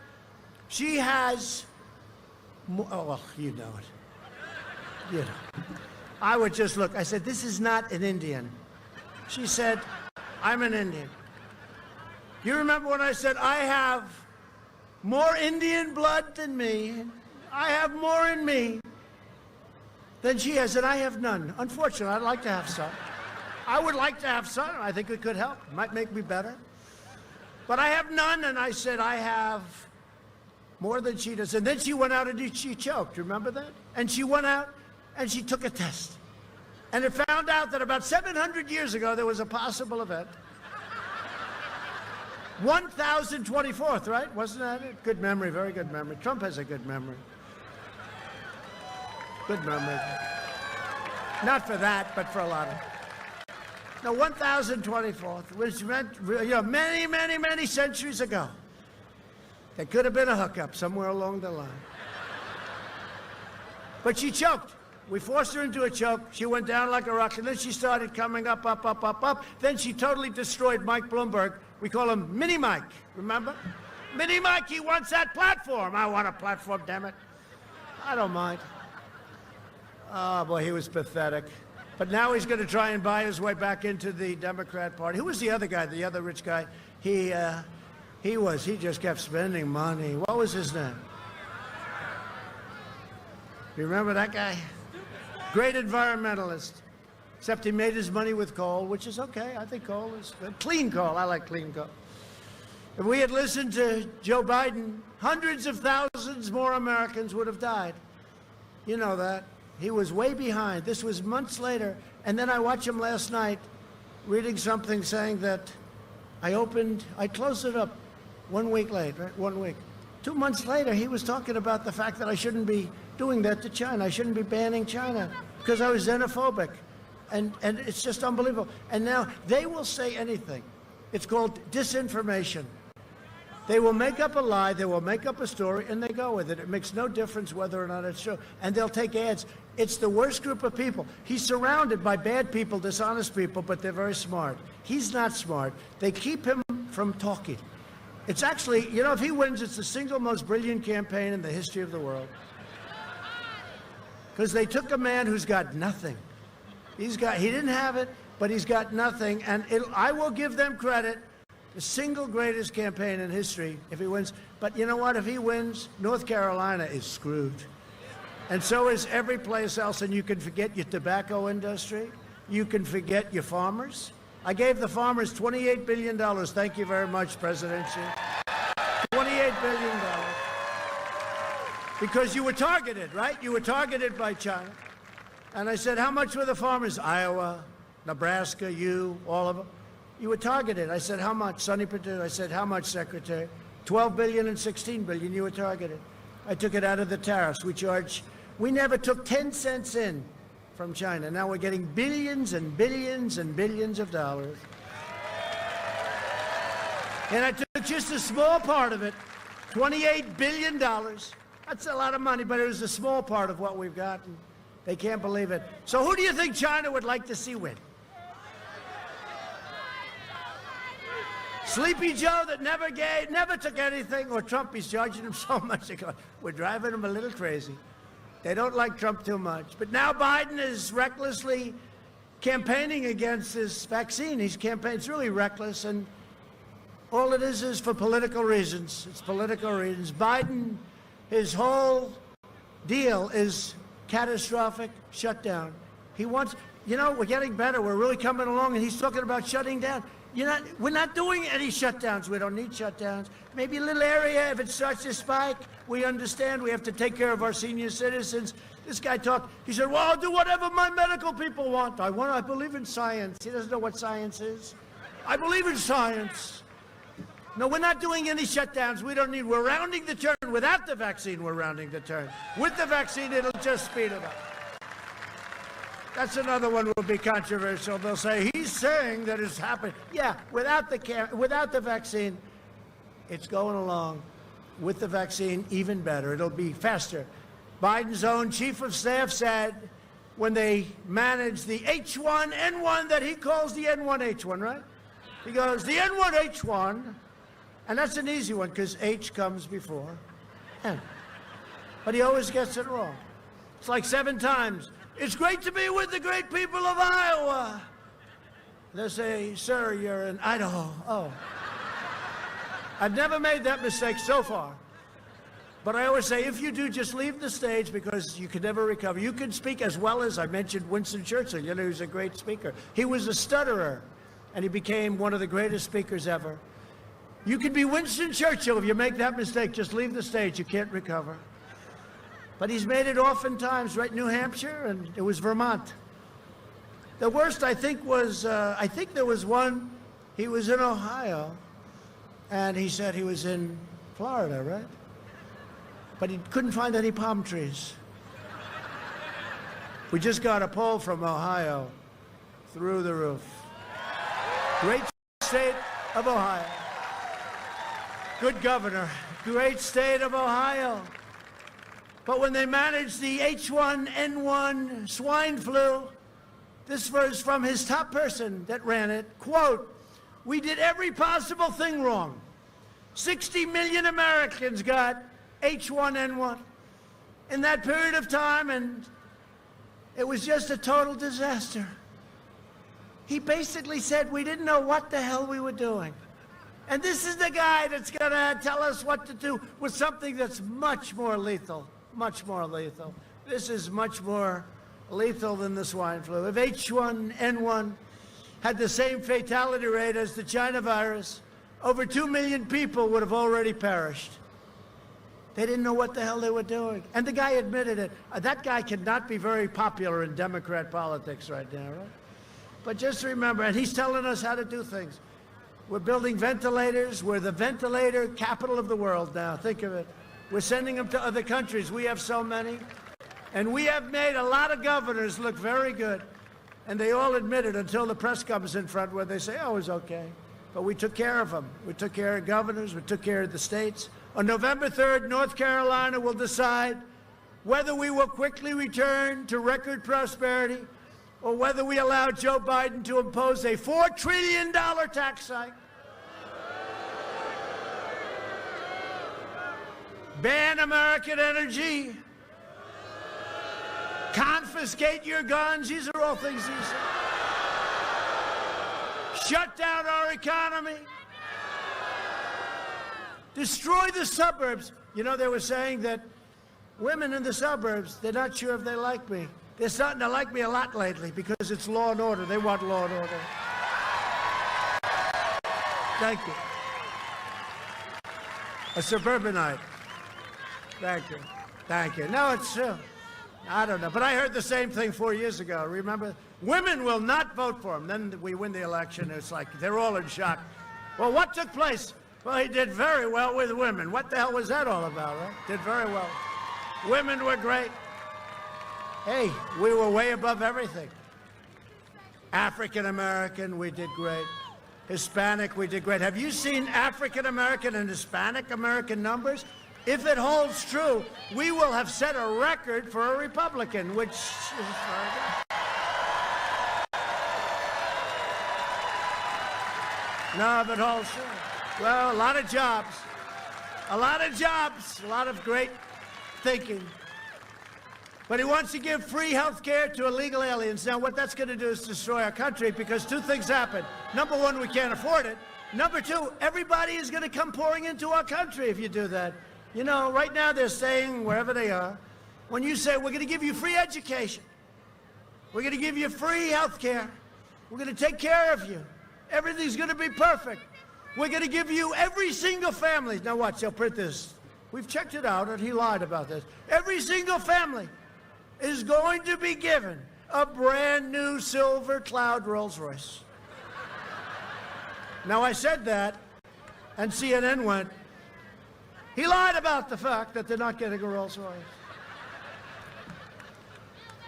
Speaker 1: She has, oh, well, you know it. You know, I would just look. I said, this is not an Indian. She said, I'm an Indian. You remember when I said, I have more Indian blood than me. I have more in me than she has, and I have none. Unfortunately, I'd like to have some. I would like to have some. I think it could help. It might make me better. But I have none, and I said, I have more than she does. And then she went out and she choked. Remember that? And she went out and she took a test. And it found out that about 700 years ago, there was a possible event. 1024th, right? Wasn't that it? Good memory, very good memory. Trump has a good memory. Good memory. Not for that, but for a lot of it. No, 1024th, which meant, you know, many, many, many centuries ago. There could have been a hookup somewhere along the line. But she choked. We forced her into a choke. She went down like a rock, and then she started coming up, up, up, up, up. Then she totally destroyed Mike Bloomberg. We call him Mini Mike, remember? Mini Mike, he wants that platform. I want a platform, damn it. I don't mind. Oh, boy, he was pathetic. But now he's going to try and buy his way back into the Democrat Party. Who was the other guy, the other rich guy? He just kept spending money. What was his name? You remember that guy? Great environmentalist. Except he made his money with coal, which is okay. I think coal is good. Clean coal. I like clean coal. If we had listened to Joe Biden, hundreds of thousands more Americans would have died. You know that. He was way behind. This was months later. And then I watched him last night reading something saying that I closed it up 1 week late, right? 1 week. 2 months later, he was talking about the fact that I shouldn't be doing that to China. I shouldn't be banning China because I was xenophobic. And it's just unbelievable. And now they will say anything. It's called disinformation. They will make up a lie, they will make up a story, and they go with it. It makes no difference whether or not it's true. And they'll take ads. It's the worst group of people. He's surrounded by bad people, dishonest people, but they're very smart. He's not smart. They keep him from talking. It's actually, you know, if he wins, it's the single most brilliant campaign in the history of the world. Because they took a man who's got nothing. He didn't have it, but he's got nothing. And I will give them credit. The single greatest campaign in history if he wins. But you know what? If he wins, North Carolina is screwed. And so is every place else. And you can forget your tobacco industry. You can forget your farmers. I gave the farmers $28 billion. Thank you very much, President Xi. $28 billion. Because you were targeted, right? You were targeted by China. And I said, how much were the farmers? Iowa, Nebraska, you, all of them. You were targeted. I said, how much? Sonny Perdue. I said, how much, Secretary? 12 billion and 16 billion. You were targeted. I took it out of the tariffs. We never took 10 cents in from China. Now we're getting billions and billions and billions of dollars. And I took just a small part of it, $28 billion. That's a lot of money, but it was a small part of what we've gotten. They can't believe it. So who do you think China would like to see win? Sleepy Joe that never took anything, or Trump? He's charging him so much. We're driving him a little crazy. They don't like Trump too much. But now Biden is recklessly campaigning against this vaccine. It's really reckless, and all it is for political reasons. It's political reasons. Biden, his whole deal is catastrophic shutdown. He wants, we're getting better. We're really coming along, and he's talking about shutting down. We're not doing any shutdowns. We don't need shutdowns. Maybe a little area, if it starts to spike, we understand we have to take care of our senior citizens. This guy he said, well, I'll do whatever my medical people want. I believe in science. He doesn't know what science is. I believe in science. No, we're not doing any shutdowns. We're rounding the turn. Without the vaccine, we're rounding the turn. With the vaccine, it'll just speed it up. That's another one will be controversial. They'll say, he's saying that it's happened. Yeah, without the vaccine, it's going along. With the vaccine, even better. It'll be faster. Biden's own chief of staff said when they managed the H1N1 that he calls the N1H1, right? He goes, the N1H1, and that's an easy one because H comes before N. But he always gets it wrong. It's like 7 times. It's great to be with the great people of Iowa. They say, sir, you're in Idaho. Oh. I've never made that mistake so far. But I always say, if you do, just leave the stage because you can never recover. You can speak as well as I mentioned Winston Churchill. He's a great speaker. He was a stutterer, and he became one of the greatest speakers ever. You can be Winston Churchill. If you make that mistake, just leave the stage. You can't recover. But he's made it oftentimes, right? New Hampshire, and it was Vermont. The worst, I think, was, I think there was one, he was in Ohio, and he said he was in Florida, right? But he couldn't find any palm trees. We just got a poll from Ohio through the roof. Great state of Ohio. Good governor. Great state of Ohio. But when they managed the H1N1 swine flu, this was from his top person that ran it, quote, we did every possible thing wrong. 60 million Americans got H1N1 in that period of time, and it was just a total disaster. He basically said we didn't know what the hell we were doing. And this is the guy that's going to tell us what to do with something that's much more lethal. Much more lethal. This is much more lethal than the swine flu. If H1N1 had the same fatality rate as the China virus, over 2 million people would have already perished. They didn't know what the hell they were doing. And the guy admitted it. That guy cannot be very popular in Democrat politics right now, right? But just remember, and he's telling us how to do things. We're building ventilators. We're the ventilator capital of the world now. Think of it. We're sending them to other countries. We have so many. And we have made a lot of governors look very good. And they all admit it until the press comes in front where they say, oh, it's okay. But we took care of them. We took care of governors. We took care of the states. On November 3rd, North Carolina will decide whether we will quickly return to record prosperity or whether we allow Joe Biden to impose a $4 trillion tax hike. Ban American energy. Confiscate your guns. These are all things he said. Shut down our economy. Destroy the suburbs. You know, they were saying that women in the suburbs, they're not sure if they like me. They're starting to like me a lot lately because it's law and order. They want law and order. Thank you. A suburbanite. Thank you. Thank you. No, it's true. I don't know, but I heard the same thing 4 years ago. Remember? Women will not vote for him. Then we win the election. It's like they're all in shock. Well, what took place? Well, he did very well with women. What the hell was that all about, right? Did very well. Women were great. Hey, we were way above everything. African American, we did great. Hispanic, we did great. Have you seen African American and Hispanic American numbers? If it holds true, we will have set a record for a Republican, which is very good. No, if it holds true. Well, a lot of jobs, a lot of great thinking. But he wants to give free health care to illegal aliens. Now, what that's going to do is destroy our country, because two things happen. Number one, we can't afford it. Number two, everybody is going to come pouring into our country if you do that. You know, right now they're saying, wherever they are, when you say, we're going to give you free education, we're going to give you free health care, we're going to take care of you, everything's going to be perfect, we're going to give you every single family. Now watch, they'll print this. We've checked it out, and he lied about this. Every single family is going to be given a brand new silver cloud Rolls Royce. Now I said that, and CNN went, he lied about the fact that they're not getting a Rolls Royce.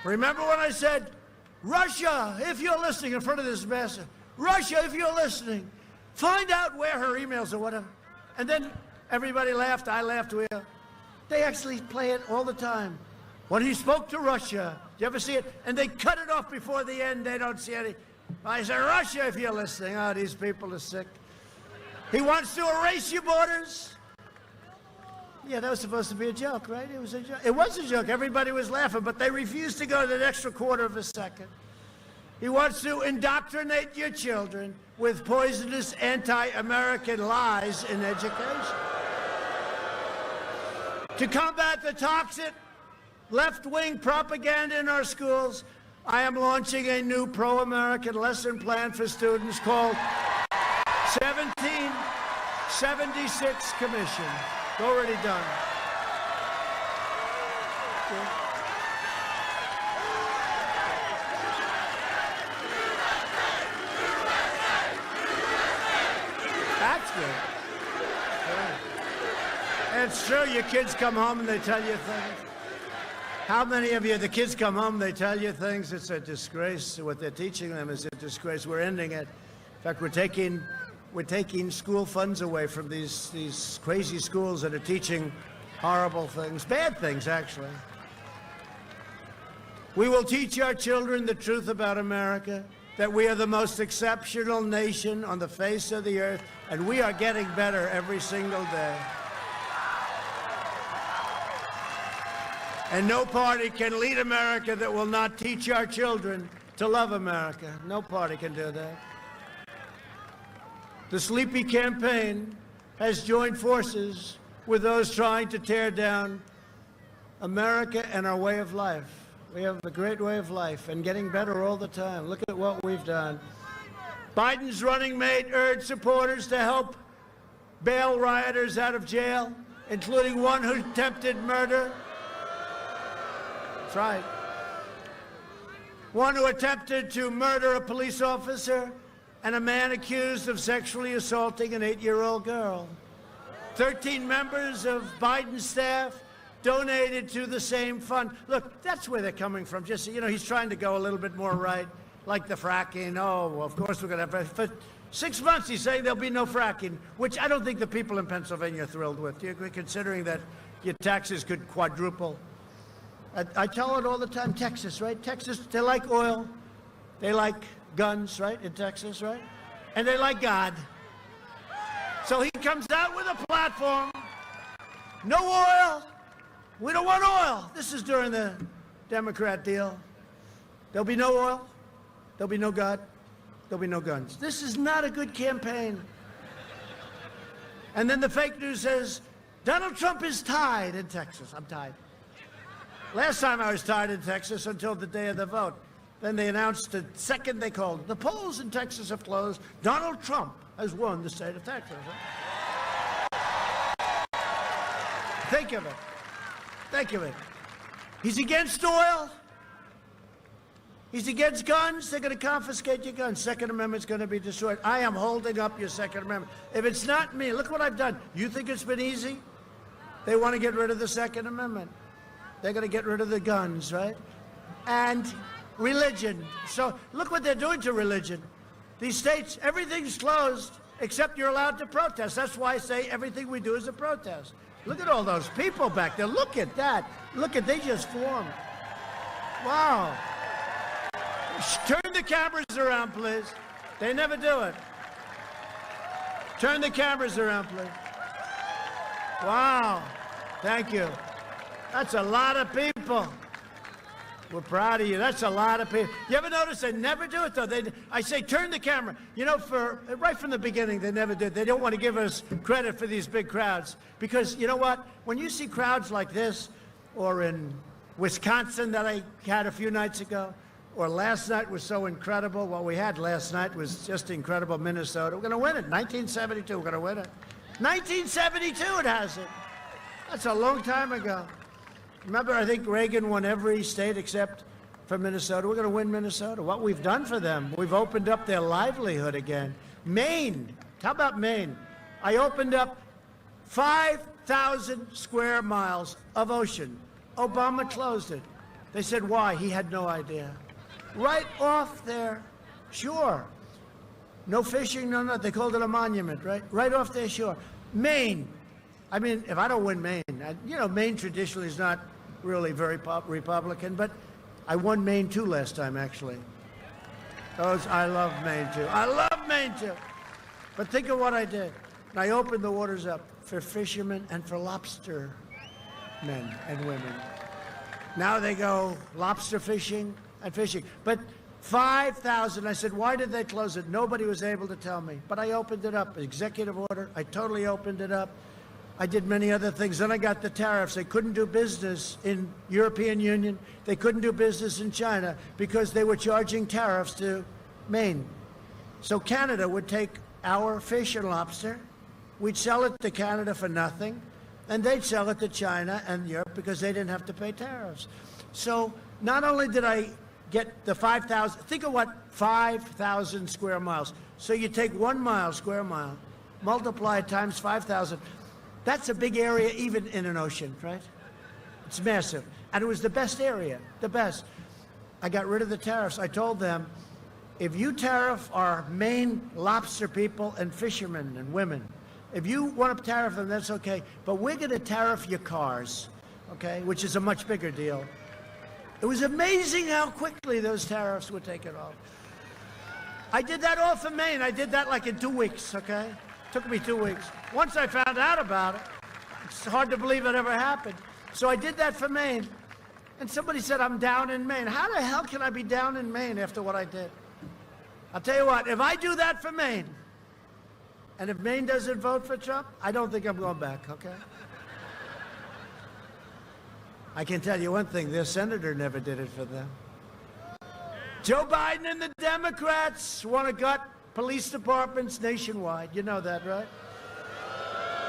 Speaker 1: Remember when I said, Russia, if you're listening in front of this mess, Russia, if you're listening, find out where her emails or whatever. And then everybody laughed, I laughed with her. They actually play it all the time. When he spoke to Russia, you ever see it? And they cut it off before the end, they don't see any. I said, Russia, if you're listening. Oh, these people are sick. He wants to erase your borders. Yeah, that was supposed to be a joke, right? It was a joke. It was a joke. Everybody was laughing, but they refused to go the extra quarter of a second. He wants to indoctrinate your children with poisonous anti-American lies in education. To combat the toxic left-wing propaganda in our schools, I am launching a new pro-American lesson plan for students called 1776 Commission. Already done. Okay. That's good. Yeah. It's true, your kids come home and they tell you things. How many of you, the kids come home, they tell you things, it's a disgrace. What they're teaching them is a disgrace. We're ending it. In fact, we're taking school funds away from these crazy schools that are teaching horrible things, bad things, actually. We will teach our children the truth about America, that we are the most exceptional nation on the face of the earth, and we are getting better every single day. And no party can lead America that will not teach our children to love America. No party can do that. The Sleepy campaign has joined forces with those trying to tear down America and our way of life. We have a great way of life and getting better all the time. Look at what we've done. Biden's running mate urged supporters to help bail rioters out of jail, including one who attempted murder. That's right. One who attempted to murder a police officer, and a man accused of sexually assaulting an 8-year-old girl. 13 members of Biden's staff donated to the same fund. Look, that's where they're coming from. Just, you know, he's trying to go a little bit more right, like the fracking. Oh, well, of course we're going to have... For 6 months, he's saying there'll be no fracking, which I don't think the people in Pennsylvania are thrilled with, considering that your taxes could quadruple. I tell it all the time, Texas, right? Texas, they like oil. They like guns, right, in Texas, right? And they like God. So he comes out with a platform. No oil. We don't want oil. This is during the Democrat deal. There'll be no oil. There'll be no God. There'll be no guns. This is not a good campaign. And then the fake news says, Donald Trump is tied in Texas. I'm tied. Last time I was tied in Texas until the day of the vote. Then they announced the second they called it. The polls in Texas have closed. Donald Trump has won the state of Texas. Think of it. Think of it. He's against oil. He's against guns. They're going to confiscate your guns. Second Amendment's going to be destroyed. I am holding up your Second Amendment. If it's not me, look what I've done. You think it's been easy? They want to get rid of the Second Amendment. They're going to get rid of the guns, right? And religion. So look what they're doing to religion. These states, everything's closed except you're allowed to protest. That's why I say everything we do is a protest. Look at all those people back there. Look at that. Look at, they just formed. Wow. Turn the cameras around, please. They never do it. Turn the cameras around, please. Wow. Thank you. That's a lot of people. We're proud of you. That's a lot of people. You ever notice they never do it, though? I say, turn the camera. You know, right from the beginning, they never did. They don't want to give us credit for these big crowds. Because, you know what? When you see crowds like this, or in Wisconsin that I had a few nights ago, or last night was so incredible. What we had last night was just incredible. Minnesota. We're going to win it. 1972, we're going to win it. 1972 it has it. That's a long time ago. Remember, I think Reagan won every state except for Minnesota. We're going to win Minnesota. What we've done for them, we've opened up their livelihood again. Maine. How about Maine? I opened up 5,000 square miles of ocean. Obama closed it. They said, why? He had no idea. Right off there, sure. No fishing, no nothing. They called it a monument, right? Right off their shore. Maine. I mean, if I don't win Maine, you know, Maine traditionally is not really very Republican, but I won Maine too last time, actually. I love Maine too. I love Maine too. But think of what I did. I opened the waters up for fishermen and for lobster men and women. Now they go lobster fishing and fishing. But 5,000, I said, why did they close it? Nobody was able to tell me. But I opened it up, executive order. I totally opened it up. I did many other things. Then I got the tariffs. They couldn't do business in European Union. They couldn't do business in China because they were charging tariffs to Maine. So Canada would take our fish and lobster. We'd sell it to Canada for nothing. And they'd sell it to China and Europe because they didn't have to pay tariffs. So not only did I get the 5,000, think of what 5,000 square miles. So you take 1 mile, square mile, multiply it times 5,000. That's a big area even in an ocean, right? It's massive. And it was the best area, the best. I got rid of the tariffs. I told them, if you tariff our Maine lobster people and fishermen and women, if you want to tariff them, that's okay. But we're going to tariff your cars, okay, which is a much bigger deal. It was amazing how quickly those tariffs were taken off. I did that all for Maine. I did that like in 2 weeks, okay? Took me 2 weeks. Once I found out about it, it's hard to believe it ever happened. So I did that for Maine. And somebody said, I'm down in Maine. How the hell can I be down in Maine after what I did? I'll tell you what, if I do that for Maine, and if Maine doesn't vote for Trump, I don't think I'm going back, okay? I can tell you one thing, their senator never did it for them. Joe Biden and the Democrats want to gut police departments nationwide. You know that, right?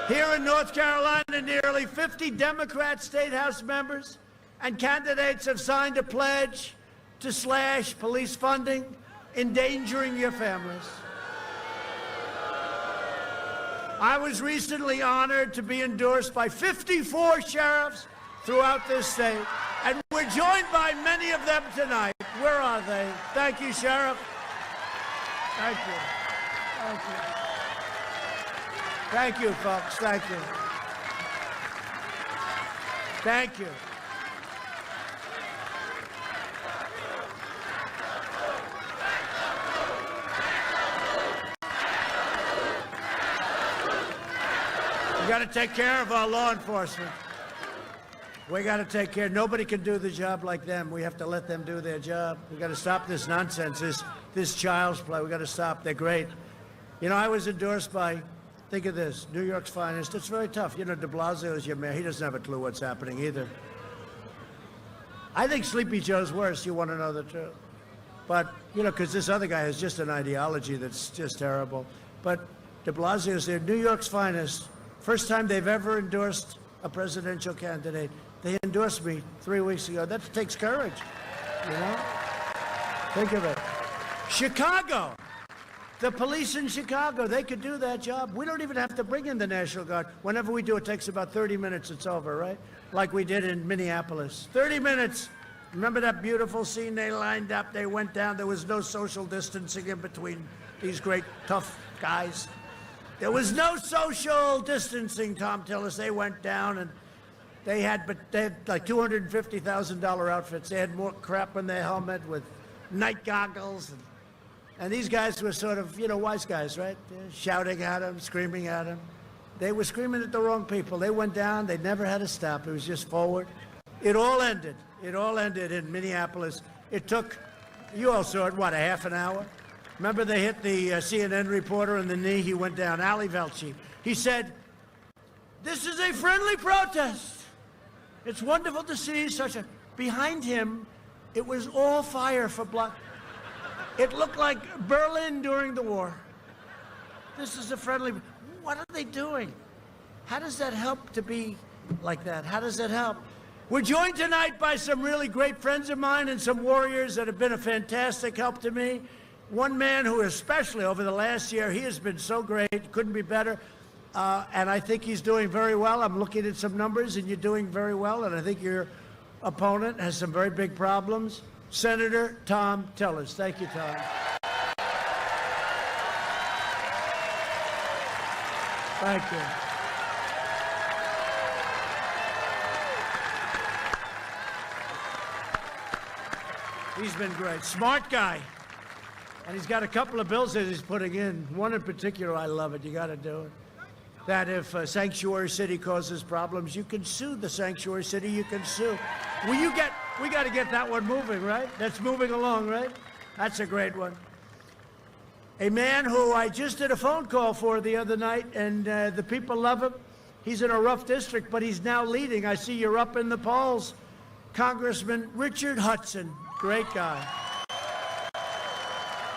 Speaker 1: Here in North Carolina, nearly 50 Democrat state house members and candidates have signed a pledge to slash police funding, endangering your families. I was recently honored to be endorsed by 54 sheriffs throughout this state, and we're joined by many of them tonight. Where are they? Thank you, Sheriff. Thank you. Thank you. Thank you, folks. Thank you. Thank you. We got to take care of our law enforcement. We got to take care. Nobody can do the job like them. We have to let them do their job. We got to stop this nonsense, this child's play. We got to stop. They're great. You know, I was endorsed by, think of this, New York's finest. It's very tough. You know, de Blasio is your mayor. He doesn't have a clue what's happening either. I think Sleepy Joe's worse. You want to know the truth. But, you know, because this other guy has just an ideology that's just terrible. But de Blasio is there. New York's finest. First time they've ever endorsed a presidential candidate. They endorsed me 3 weeks ago. That takes courage, you know? Think of it. Chicago. The police in Chicago, they could do that job. We don't even have to bring in the National Guard. Whenever we do, it takes about 30 minutes, it's over, right? Like we did in Minneapolis. 30 minutes. Remember that beautiful scene? They lined up, they went down. There was no social distancing in between these great, tough guys. There was no social distancing, Tom Tillis. They went down and they had like $250,000 outfits. They had more crap on their helmet with night goggles. And these guys were sort of, you know, wise guys, right? They're shouting at him, screaming at him. They were screaming at the wrong people. They went down. They never had to stop. It was just forward. It all ended. It all ended in Minneapolis. It took, you all saw it, what, a half an hour? Remember they hit the CNN reporter in the knee? He went down, Ali Velci. He said, "This is a friendly protest. It's wonderful to see such a..." Behind him, it was all fire for blood. It looked like Berlin during the war. This is a friendly... What are they doing? How does that help to be like that? How does that help? We're joined tonight by some really great friends of mine and some warriors that have been a fantastic help to me. One man who, especially over the last year, he has been so great, couldn't be better, and I think he's doing very well. I'm looking at some numbers, and you're doing very well, and I think your opponent has some very big problems. Senator Tom Tillis. Thank you, Tom. Thank you. He's been great. Smart guy. And he's got a couple of bills that he's putting in. One in particular, I love it. You got to do it. That if a sanctuary city causes problems, you can sue the sanctuary city. You can sue. We got to get that one moving, right? That's moving along, right? That's a great one. A man who I just did a phone call for the other night, and the people love him. He's in a rough district, but he's now leading. I see you're up in the polls. Congressman Richard Hudson. Great guy.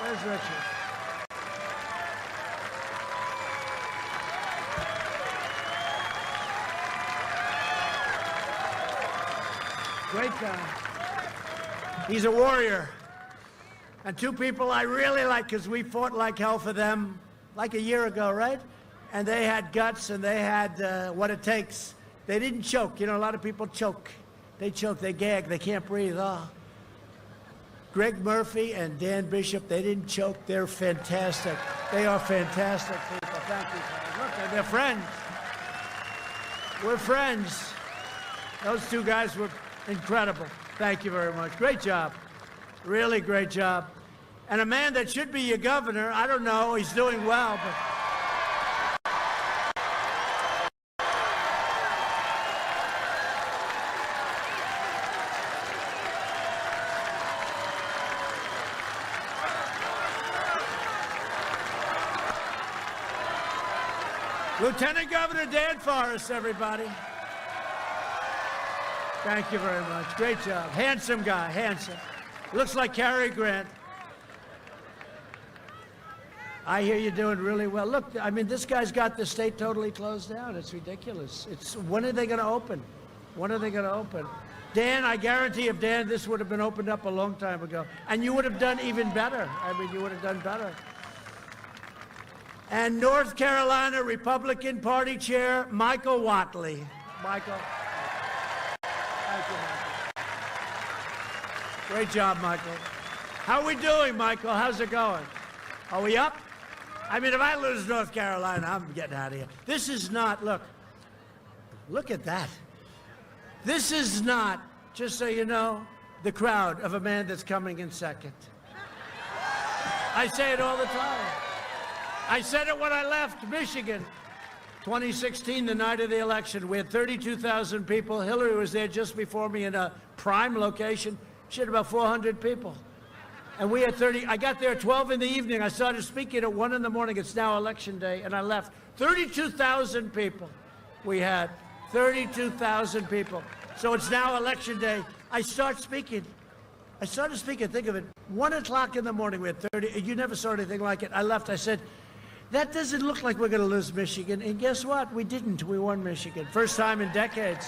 Speaker 1: Where's Richard? Great guy. He's a warrior. And two people I really like, because we fought like hell for them like a year ago, right? And they had guts and they had what it takes. They didn't choke. You know, a lot of people choke. They choke, they gag, they can't breathe. Oh. Greg Murphy and Dan Bishop, they didn't choke. They're fantastic. They are fantastic people. Thank you. Look, they're friends. We're friends. Those two guys were incredible. Thank you very much. Great job. Really great job. And a man that should be your governor, I don't know, he's doing well, but... Lieutenant Governor Dan Forrest, everybody. Thank you very much. Great job. Handsome guy, handsome. Looks like Cary Grant. I hear you're doing really well. Look, I mean, this guy's got the state totally closed down. It's ridiculous. When are they going to open? When are they going to open? Dan, I guarantee if Dan, this would have been opened up a long time ago. And you would have done even better. I mean, you would have done better. And North Carolina Republican Party Chair, Michael Whatley. Michael. Thank you, Michael. Great job, Michael. How are we doing, Michael? How's it going? Are we up? I mean, if I lose North Carolina, I'm getting out of here. This is not, look at that. This is not, just so you know, the crowd of a man that's coming in second. I say it all the time. I said it when I left Michigan, 2016, the night of the election. We had 32,000 people. Hillary was there just before me in a prime location. She had about 400 people. And we had 30. I got there at 12 in the evening. I started speaking at 1 in the morning. It's now election day, and I left. 32,000 people we had. 32,000 people. So it's now election day. I started speaking, think of it, 1 o'clock in the morning. We had 30. You never saw anything like it. I left. I said, That doesn't look like we're going to lose Michigan. And guess what? We didn't. We won Michigan. First time in decades.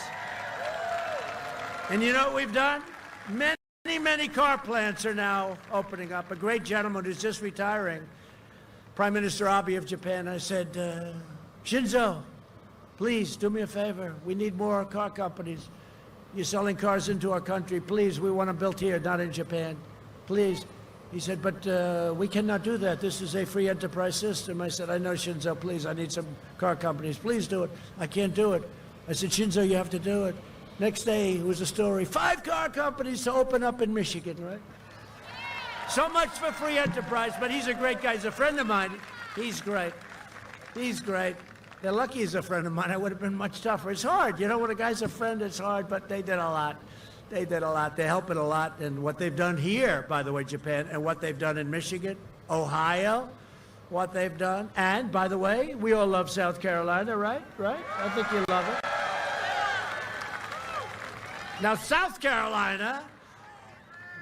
Speaker 1: And you know what we've done? Many car plants are now opening up. A great gentleman who's just retiring, Prime Minister Abe of Japan, I said, Shinzo, please do me a favor. We need more car companies. You're selling cars into our country. Please, we want them built here, not in Japan. Please. He said, but we cannot do that. This is a free enterprise system. I said, I know, Shinzo, please. I need some car companies. Please do it. I can't do it. I said, Shinzo, you have to do it. Next day, it was a story. 5 car companies to open up in Michigan, right? So much for free enterprise, but he's a great guy. He's a friend of mine. He's great. He's great. They're lucky he's a friend of mine. I would have been much tougher. It's hard. You know, when a guy's a friend, it's hard, but they did a lot. They did a lot. They're helping a lot. And what they've done here, by the way, Japan, and what they've done in Michigan, Ohio, what they've done. And, by the way, we all love South Carolina, right? Right? I think you love it. Now, South Carolina,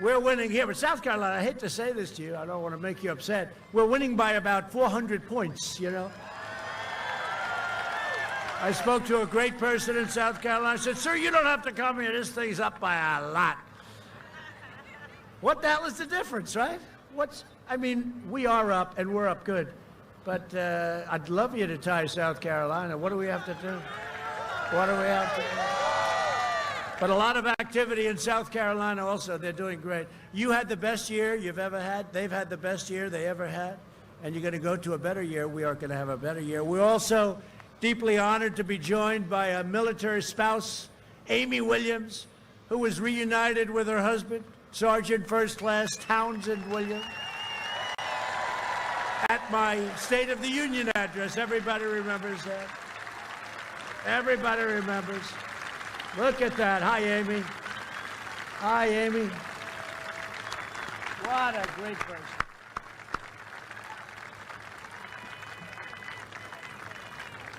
Speaker 1: we're winning here. But South Carolina, I hate to say this to you. I don't want to make you upset. We're winning by about 400 points, you know. I spoke to a great person in South Carolina. I said, sir, you don't have to come here. This thing's up by a lot. What the hell is the difference, right? I mean, we are up, and we're up good. But I'd love you to tie South Carolina. What do we have to do? What do we have to do? But a lot of activity in South Carolina also. They're doing great. You had the best year you've ever had. They've had the best year they ever had. And you're going to go to a better year. We are going to have a better year. We're also deeply honored to be joined by a military spouse, Amy Williams, who was reunited with her husband, Sergeant First Class Townsend Williams, at my State of the Union address. Everybody remembers that. Everybody remembers. Look at that. Hi, Amy. Hi, Amy. What a great person.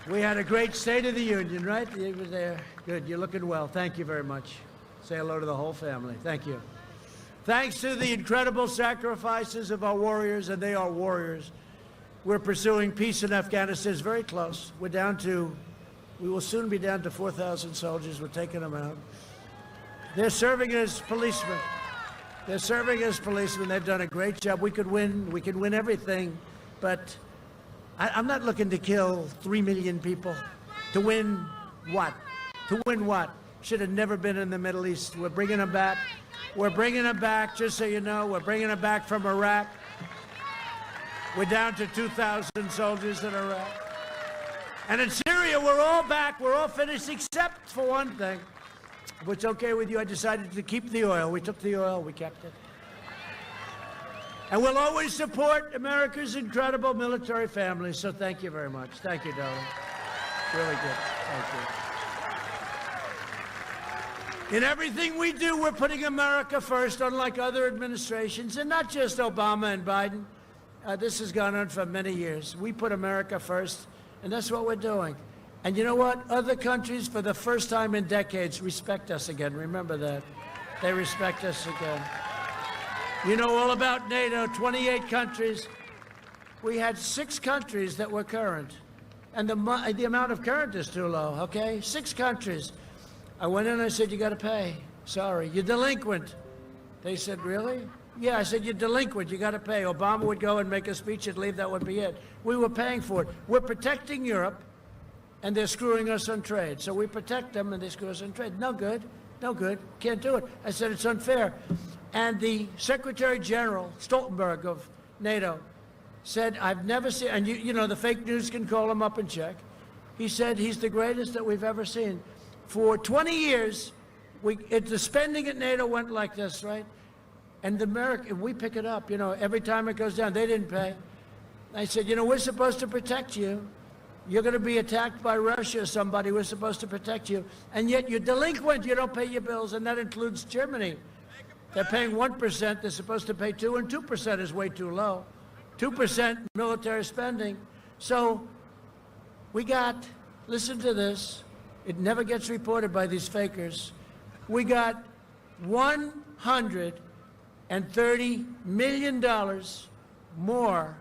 Speaker 1: We had a great State of the Union, right? You were there. Good. You're looking well. Thank you very much. Say hello to the whole family. Thank you. Thanks to the incredible sacrifices of our warriors, and they are warriors, we're pursuing peace in Afghanistan. It's very close. We will soon be down to 4,000 soldiers. We're taking them out. They're serving as policemen. They're serving as policemen. They've done a great job. We could win. We can win everything, but I'm not looking to kill 3 million people. To win what? To win what? Should have never been in the Middle East. We're bringing them back. We're bringing them back, just so you know. We're bringing them back from Iraq. We're down to 2,000 soldiers in Iraq. And in Syria, we're all back. We're all finished, except for one thing. If it's okay with you, I decided to keep the oil. We took the oil. We kept it. And we'll always support America's incredible military families. So thank you very much. Thank you, darling. Really good. Thank you. In everything we do, we're putting America first, unlike other administrations, and not just Obama and Biden. This has gone on for many years. We put America first, and that's what we're doing. And you know what? Other countries, for the first time in decades, respect us again. Remember that. They respect us again. You know all about NATO, 28 countries. We had 6 countries that were current. And the amount of current is too low, okay? 6 countries. I went in and I said, you got to pay. Sorry, you're delinquent. They said, really? Yeah, I said, you're delinquent. You got to pay. Obama would go and make a speech and leave. That would be it. We were paying for it. We're protecting Europe, and they're screwing us on trade. So we protect them, and they screw us on trade. No good. No good. Can't do it. I said, it's unfair. And the Secretary General, Stoltenberg of NATO, said, I've never seen, and you know, the fake news can call him up and check. He said he's the greatest that we've ever seen. For 20 years, the spending at NATO went like this, right? And we pick it up, you know, every time it goes down. They didn't pay. I said, you know, we're supposed to protect you. You're going to be attacked by Russia or somebody. We're supposed to protect you. And yet you're delinquent. You don't pay your bills, and that includes Germany. They're paying 1%. They're supposed to pay 2%, and 2% is way too low. 2% military spending. So we got, listen to this, it never gets reported by these fakers. We got $130 million more,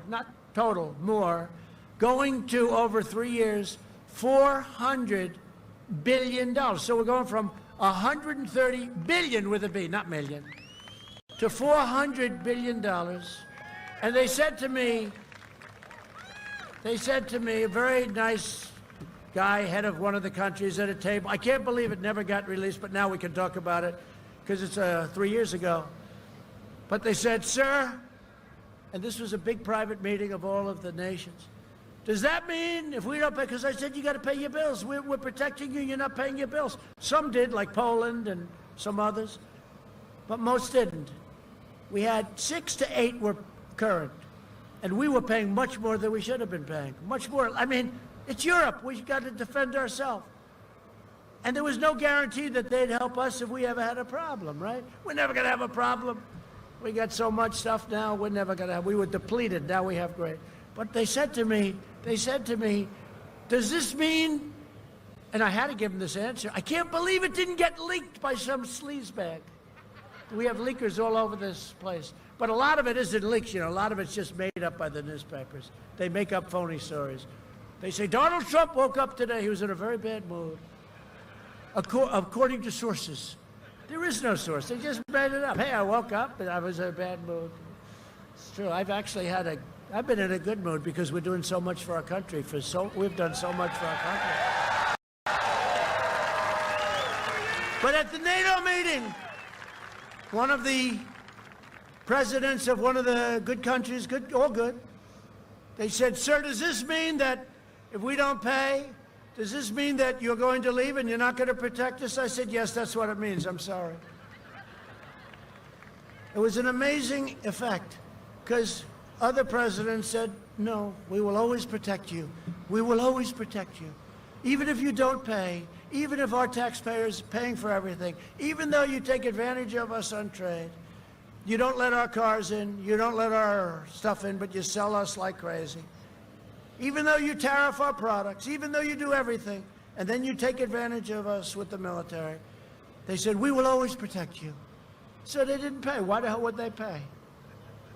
Speaker 1: not total more, going to over 3 years, $400 billion. So we're going from 130 billion with a B, not million, to $400 billion. And they said to me, a very nice guy, head of one of the countries at a table, I can't believe it never got released, but now we can talk about it because it's 3 years ago. But they said, sir, and this was a big private meeting of all of the nations, does that mean if we don't pay, because I said you got to pay your bills. We're protecting you, you're not paying your bills. Some did, like Poland and some others, but most didn't. We had 6 to 8 were current, and we were paying much more than we should have been paying, much more. I mean, it's Europe. We've got to defend ourselves. And there was no guarantee that they'd help us if we ever had a problem, right? We're never going to have a problem. We got so much stuff now, we're never going to have. We were depleted, now we have great. But they said to me, does this mean, and I had to give them this answer, I can't believe it didn't get leaked by some sleazebag. We have leakers all over this place. But a lot of it isn't leaks, you know, a lot of it's just made up by the newspapers. They make up phony stories. They say, Donald Trump woke up today, he was in a very bad mood, according to sources. There is no source, they just made it up. Hey, I woke up and I was in a bad mood. It's true, I've been in a good mood because we're doing so much for our country. We've done so much for our country. But at the NATO meeting, one of the presidents of one of the good countries, all good, they said, sir, does this mean that if we don't pay, does this mean that you're going to leave and you're not going to protect us? I said, yes, that's what it means. I'm sorry. It was an amazing effect because other presidents said, no, we will always protect you. We will always protect you. Even if you don't pay, even if our taxpayers are paying for everything, even though you take advantage of us on trade, you don't let our cars in, you don't let our stuff in, but you sell us like crazy. Even though you tariff our products, even though you do everything, and then you take advantage of us with the military, they said, we will always protect you. So they didn't pay. Why the hell would they pay?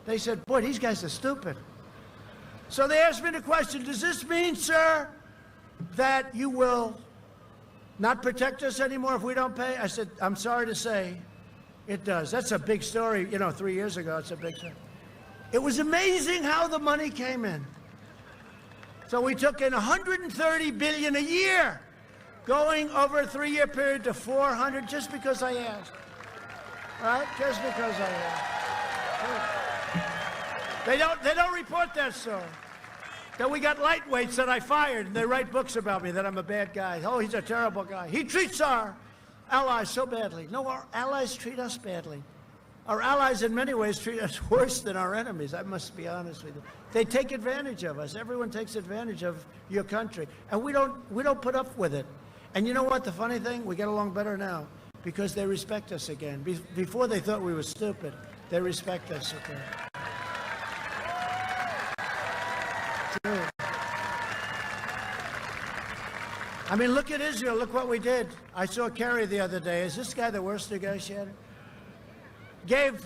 Speaker 1: They said, boy, these guys are stupid. So they asked me the question, does this mean, sir, that you will not protect us anymore if we don't pay? I said, I'm sorry to say, it does. That's a big story. You know, 3 years ago, it's a big story. It was amazing how the money came in. So we took in $130 billion a year, going over a 3-year period to 400, just because I asked. Right? Just because I asked. They don't report that story. That we got lightweights that I fired, and they write books about me that I'm a bad guy. Oh, he's a terrible guy. He treats our allies so badly. No, our allies treat us badly. Our allies, in many ways, treat us worse than our enemies. I must be honest with you. They take advantage of us. Everyone takes advantage of your country, and we don't put up with it. And you know what? The funny thing, we get along better now because they respect us again. Before they thought we were stupid. They respect us again. True. I mean, look at Israel. Look what we did. I saw Kerry the other day. Is this guy the worst negotiator? Gave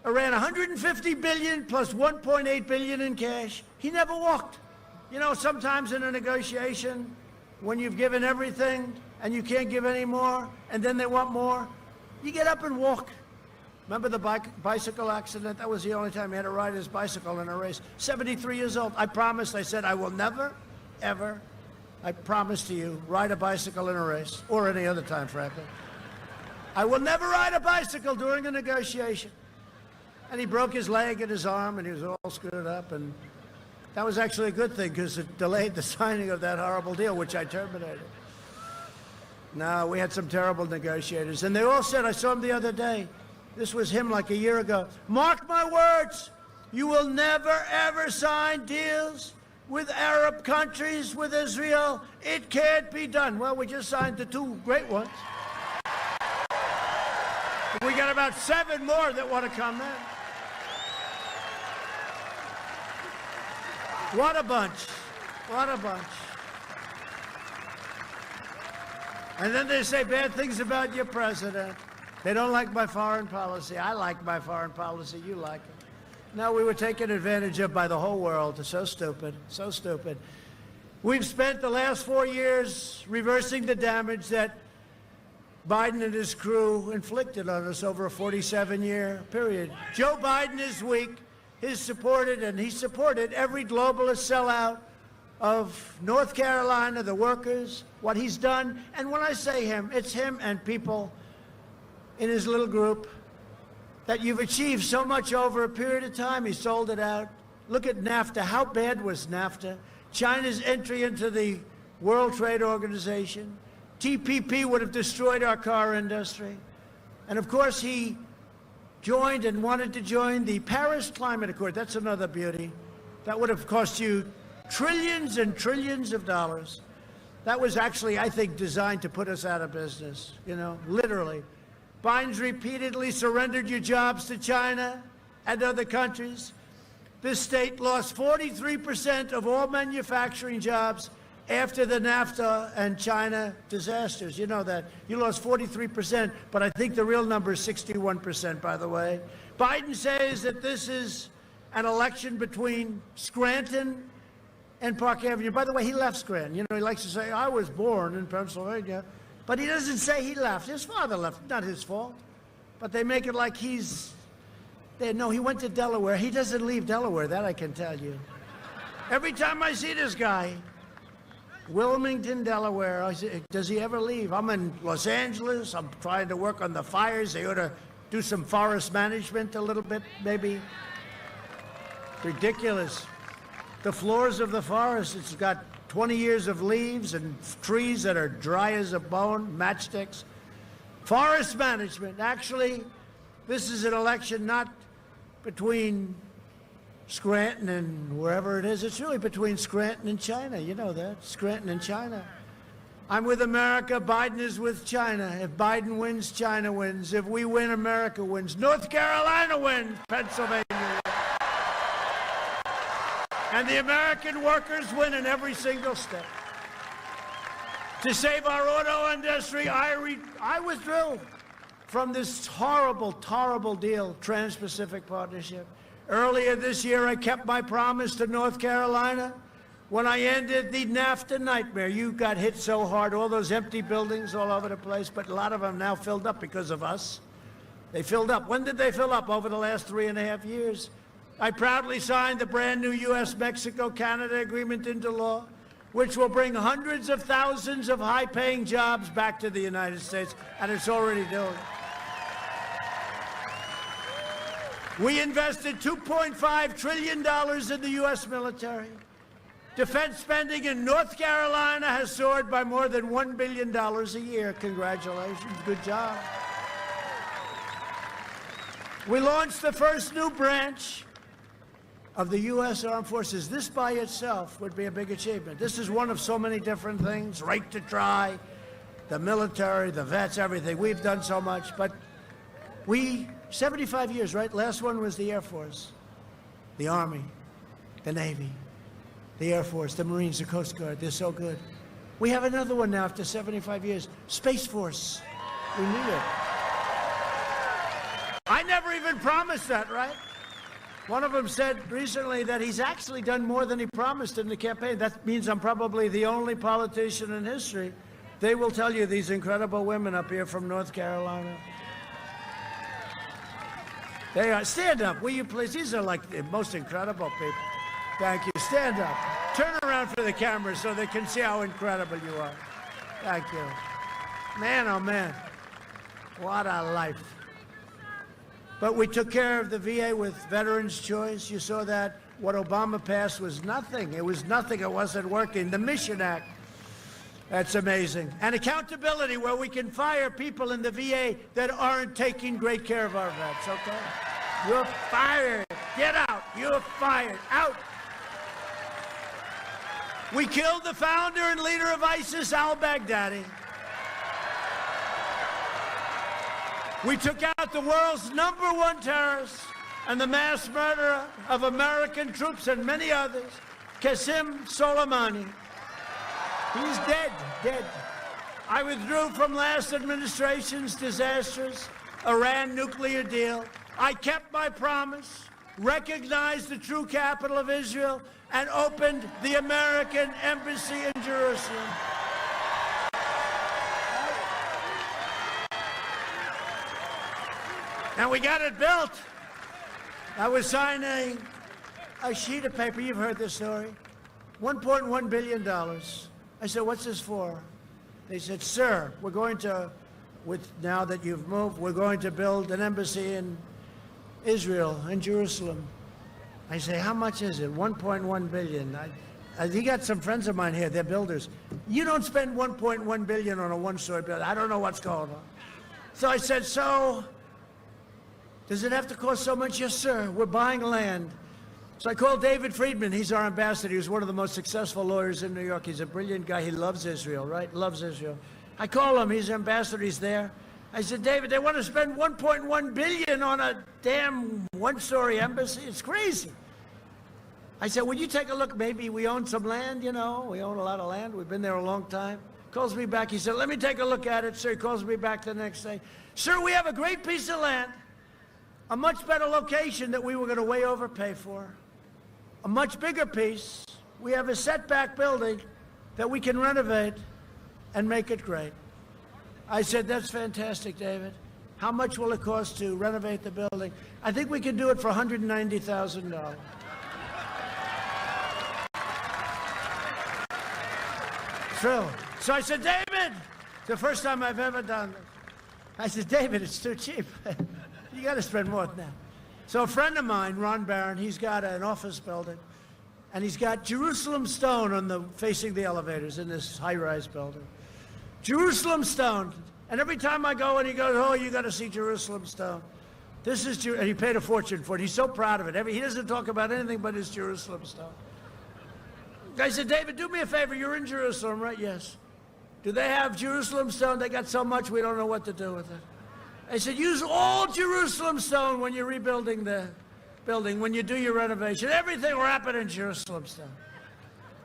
Speaker 1: Iran $150 billion plus $1.8 billion in cash. He never walked. You know, sometimes in a negotiation, when you've given everything and you can't give any more, and then they want more, you get up and walk. Remember the bicycle accident? That was the only time he had to ride his bicycle in a race. 73 years old. I promised, I said, I will never, ever, I promise to you, ride a bicycle in a race, or any other time, frankly. I will never ride a bicycle during a negotiation. And he broke his leg and his arm, and he was all screwed up. And that was actually a good thing, because it delayed the signing of that horrible deal, which I terminated. No, we had some terrible negotiators. And they all said, I saw him the other day, this was him like a year ago, mark my words, you will never, ever sign deals with Arab countries, with Israel. It can't be done. Well, we just signed the 2 great ones. We got about 7 more that want to come in. What a bunch. What a bunch. And then they say bad things about your president. They don't like my foreign policy. I like my foreign policy. You like it. No, we were taken advantage of by the whole world. It's so stupid, so stupid. We've spent the last 4 years reversing the damage that Biden and his crew inflicted on us over a 47-year period. Joe Biden is weak. He supported every globalist sellout of North Carolina, the workers, what he's done. And when I say him, it's him and people in his little group that you've achieved so much over a period of time. He sold it out. Look at NAFTA. How bad was NAFTA? China's entry into the World Trade Organization. TPP would have destroyed our car industry. And of course, he joined and wanted to join the Paris Climate Accord. That's another beauty. That would have cost you trillions and trillions of dollars. That was actually, I think, designed to put us out of business, you know, literally. Biden's repeatedly surrendered your jobs to China and other countries. This state lost 43% of all manufacturing jobs after the NAFTA and China disasters. You know that. You lost 43%, but I think the real number is 61%, by the way. Biden says that this is an election between Scranton and Park Avenue. By the way, he left Scranton. You know, he likes to say, I was born in Pennsylvania. But he doesn't say he left. His father left. Not his fault. But they make it like he's there. No, he went to Delaware. He doesn't leave Delaware. That I can tell you. Every time I see this guy, Wilmington, Delaware, I say, does he ever leave? I'm in Los Angeles. I'm trying to work on the fires. They ought to do some forest management a little bit, maybe. Ridiculous. The floors of the forest, it's got 20 years of leaves and trees that are dry as a bone, matchsticks. Forest management. Actually, this is an election not between Scranton and wherever it is. It's really between Scranton and China. You know that. Scranton and China. I'm with America. Biden is with China. If Biden wins, China wins. If we win, America wins. North Carolina wins. Pennsylvania wins. And the American workers win in every single step. To save our auto industry, I withdrew from this horrible, horrible deal, Trans-Pacific Partnership. Earlier this year, I kept my promise to North Carolina when I ended the NAFTA nightmare. You got hit so hard, all those empty buildings all over the place, but a lot of them now filled up because of us. They filled up. When did they fill up? Over the last 3.5 years. I proudly signed the brand new U.S.-Mexico-Canada agreement into law, which will bring hundreds of thousands of high-paying jobs back to the United States, and it's already doing. We invested $2.5 trillion in the U.S. military. Defense spending in North Carolina has soared by more than $1 billion a year. Congratulations. Good job. We launched the first new branch of the U.S. Armed Forces. This by itself would be a big achievement. This is one of so many different things. Right to try, the military, the vets, everything. We've done so much, but 75 years, right? Last one was the Air Force, the Army, the Navy, the Air Force, the Marines, the Coast Guard. They're so good. We have another one now after 75 years, Space Force. We need it. I never even promised that, right? One of them said recently that he's actually done more than he promised in the campaign. That means I'm probably the only politician in history. They will tell you, these incredible women up here from North Carolina. They are. Stand up, will you please? These are like the most incredible people. Thank you. Stand up. Turn around for the camera so they can see how incredible you are. Thank you. Man, oh man. What a life. But we took care of the VA with Veterans Choice. You saw that. What Obama passed was nothing. It was nothing. It wasn't working. The Mission Act. That's amazing. And accountability, where we can fire people in the VA that aren't taking great care of our vets, okay? You're fired. Get out. You're fired. Out. We killed the founder and leader of ISIS, al-Baghdadi. We took out the world's #1 terrorist and the mass murderer of American troops and many others, Qasem Soleimani. He's dead, dead. I withdrew from last administration's disastrous Iran nuclear deal. I kept my promise. recognized the true capital of Israel, and opened the American embassy in Jerusalem. And we got it built. I was signing a sheet of paper. You've heard this story. $1.1 billion. I said, what's this for? They said, sir, we're going to, now that you've moved, we're going to build an embassy in Israel, in Jerusalem. I say, how much is it? 1.1 billion. You got some friends of mine here, they're builders. You don't spend 1.1 billion on a one-story building. I don't know what's going on. So I said, so, does it have to cost so much? Yes, sir, we're buying land. So I called David Friedman, he's our ambassador. He was one of the most successful lawyers in New York. He's a brilliant guy, he loves Israel, right? Loves Israel. I call him, he's ambassador, he's there. I said, David, they want to spend 1.1 billion on a damn one-story embassy? It's crazy. I said, would you take a look? Maybe we own some land, you know. We own a lot of land. We've been there a long time. Calls me back. He said, let me take a look at it, sir. He calls me back the next day. Sir, we have a great piece of land, a much better location that we were going to way overpay for, a much bigger piece. We have a setback building that we can renovate and make it great. I said, that's fantastic, David. How much will it cost to renovate the building? I think we can do it for $190,000. True. So I said, David, it's the first time I've ever done this. I said, David, it's too cheap. You got to spend more than that. So a friend of mine, Ron Barron, he's got an office building, and he's got Jerusalem stone on the facing the elevators in this high-rise building. Jerusalem stone. And every time I go and he goes, oh, you got to see Jerusalem stone. This is, and he paid a fortune for it. He's so proud of it. He doesn't talk about anything but his Jerusalem stone. I said, David, do me a favor. You're in Jerusalem, right? Yes. Do they have Jerusalem stone? They got so much we don't know what to do with it. I said, use all Jerusalem stone when you're rebuilding the building, when you do your renovation. Everything wrap it in Jerusalem stone.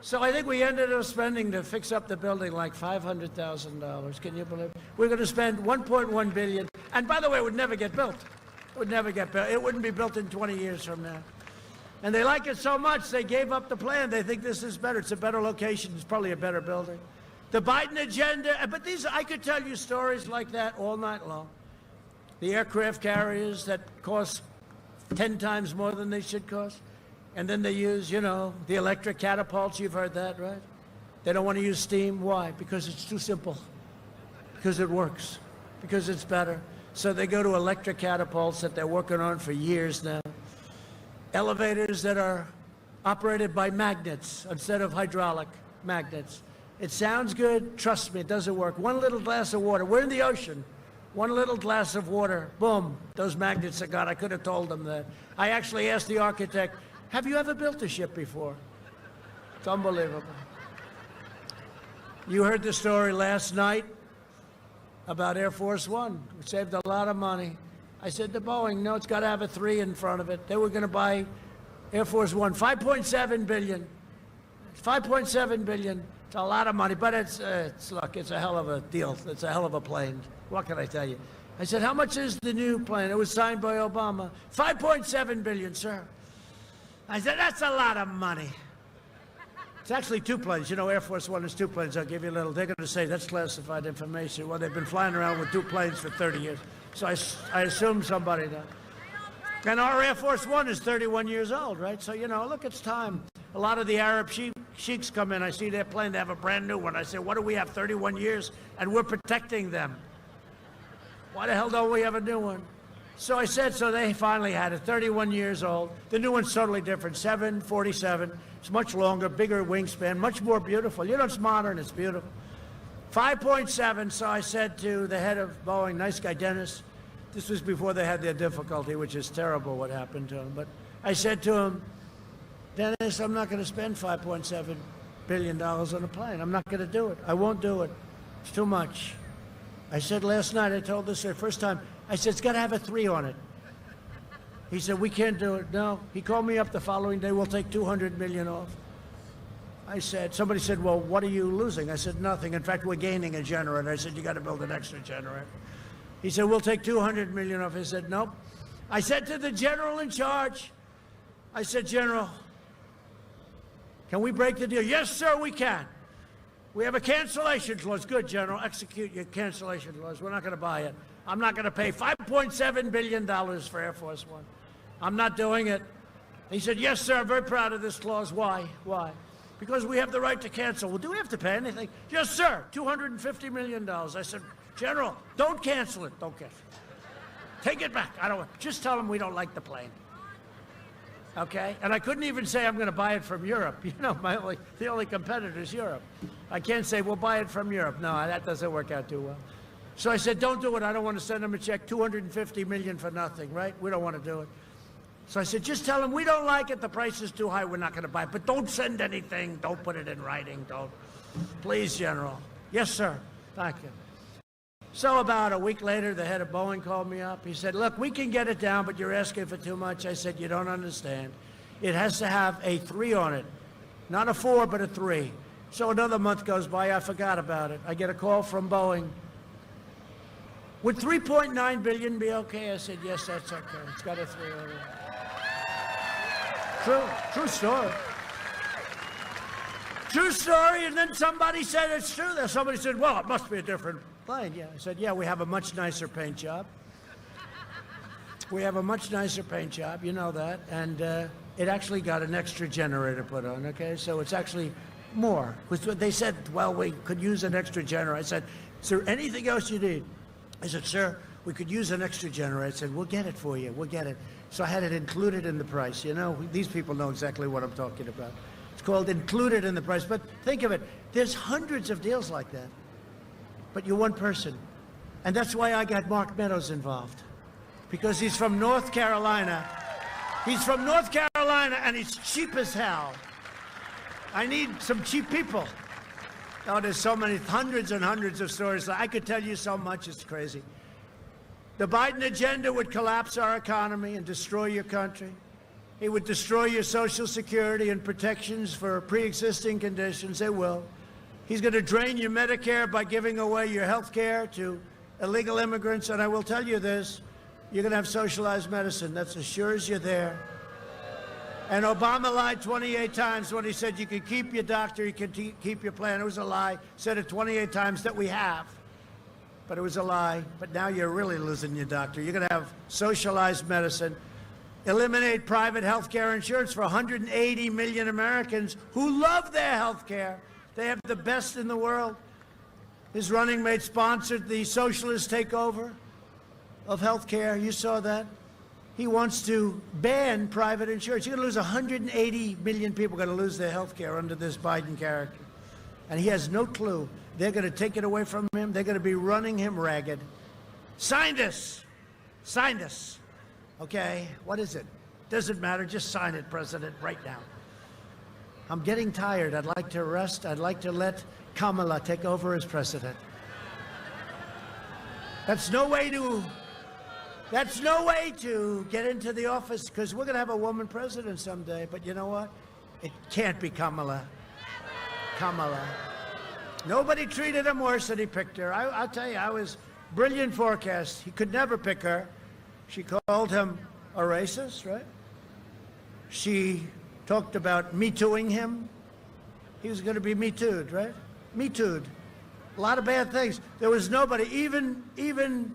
Speaker 1: So I think we ended up spending to fix up the building like $500,000. Can you believe it? We're going to spend $1.1 billion. And by the way, it would never get built. It would never get built. It wouldn't be built in 20 years from now. And they like it so much, they gave up the plan. They think this is better. It's a better location. It's probably a better building. The Biden agenda, but these, I could tell you stories like that all night long. The aircraft carriers that cost 10 times more than they should cost. And then they use, you know, the electric catapults. You've heard that, right? They don't want to use steam. Why? Because it's too simple. Because it works. Because it's better. So they go to electric catapults that they're working on for years now. Elevators that are operated by magnets instead of hydraulic magnets. It sounds good. Trust me, it doesn't work. One little glass of water. We're in the ocean. One little glass of water. Boom. Those magnets are gone. I could have told them that. I actually asked the architect, have you ever built a ship before? It's unbelievable. You heard the story last night about Air Force One. We saved a lot of money. I said to Boeing, no, it's got to have a 3 in front of it. They were going to buy Air Force One, $5.7 billion. $5.7 billion. It's a lot of money, but look, it's a hell of a deal. It's a hell of a plane. What can I tell you? I said, how much is the new plane? It was signed by Obama. $5.7 billion, sir. I said, that's a lot of money. It's actually 2 planes. You know, Air Force One is 2 planes. I'll give you a little. They're going to say that's classified information. Well, they've been flying around with 2 planes for 30 years. So I assume somebody does. And our Air Force One is 31 years old, right? So, you know, look, it's time. A lot of the Arab sheiks come in. I see their plane. They have a brand new one. I say, what do we have, 31 years? And we're protecting them. Why the hell don't we have a new one? So I said, so they finally had it, 31 years old. The new one's totally different, 747. It's much longer, bigger wingspan, much more beautiful. You know, it's modern, it's beautiful. 5.7, so I said to the head of Boeing, nice guy, Dennis. This was before they had their difficulty, which is terrible what happened to him. But I said to him, Dennis, I'm not going to spend $5.7 billion on a plane. I'm not going to do it. I won't do it. It's too much. I said last night, I told this the first time, I said, it's got to have a 3 on it. He said, we can't do it. No. He called me up the following day, we'll take $200 million off. I said, somebody said, well, what are you losing? I said, nothing. In fact, we're gaining a generator. I said, you got to build an extra generator. He said, we'll take $200 million off. I said, nope. I said to the general in charge, I said, General, can we break the deal? Yes, sir, we can. We have a cancellation clause. Good, General. Execute your cancellation clause. We're not going to buy it. I'm not going to pay $5.7 billion for Air Force One. I'm not doing it. He said, yes, sir, I'm very proud of this clause. Why? Why? Because we have the right to cancel. Well, do we have to pay anything? Yes, sir, $250 million. I said, General, don't cancel it. Don't cancel it. Take it back. I don't. Just tell them we don't like the plane. Okay? And I couldn't even say I'm going to buy it from Europe. You know, the only competitor is Europe. I can't say we'll buy it from Europe. No, that doesn't work out too well. So I said, don't do it. I don't want to send them a check, $250 million for nothing, right? We don't want to do it. So I said, just tell them we don't like it. The price is too high. We're not going to buy it. But don't send anything. Don't put it in writing. Don't. Please, General. Yes, sir. Thank you. So about a week later, the head of Boeing called me up. He said, look, we can get it down, but you're asking for too much. I said, you don't understand. It has to have a 3 on it. Not a 4, but a 3. So another month goes by. I forgot about it. I get a call from Boeing. Would $3.9 billion be okay? I said, yes, that's okay. It's got a 3 on it. True story. True story, and then somebody said it's true. Somebody said, well, it must be a different plane. Yeah, I said, yeah, we have a much nicer paint job. We have a much nicer paint job, you know that, and it actually got an extra generator put on, okay? So it's actually more. They said, well, we could use an extra generator. I said, is there anything else you need? I said, sir, we could use an extra generator. I said, we'll get it for you. We'll get it. So I had it included in the price. You know, these people know exactly what I'm talking about. It's called included in the price. But think of it. There's hundreds of deals like that. But you're one person. And that's why I got Mark Meadows involved. Because he's from North Carolina. He's from North Carolina, and he's cheap as hell. I need some cheap people. Oh, there's so many, hundreds and hundreds of stories. I could tell you so much, it's crazy. The Biden agenda would collapse our economy and destroy your country. It would destroy your Social Security and protections for pre-existing conditions. It will. He's going to drain your Medicare by giving away your health care to illegal immigrants. And I will tell you this, you're going to have socialized medicine. That's as sure as you're there. And Obama lied 28 times when he said you can keep your doctor, you can keep your plan. It was a lie. Said it 28 times that we have. But it was a lie. But now you're really losing your doctor. You're going to have socialized medicine. Eliminate private health care insurance for 180 million Americans who love their health care. They have the best in the world. His running mate sponsored the socialist takeover of health care. You saw that. He wants to ban private insurance. You're going to lose 180 million people are going to lose their health care under this Biden character. And he has no clue. They're going to take it away from him. They're going to be running him ragged. Sign this. Sign this. Okay, what is it? Doesn't matter. Just sign it, President, right now. I'm getting tired. I'd like to rest. I'd like to let Kamala take over as president. That's no way to get into the office, because we're going to have a woman president someday. But you know what? It can't be Kamala. Kamala. Nobody treated him worse than he picked her. I'll tell you, I was brilliant forecast. He could never pick her. She called him a racist, right? She talked about Me Tooing him. He was going to be Me Too'd, right? Me Too'd. A lot of bad things. There was nobody, even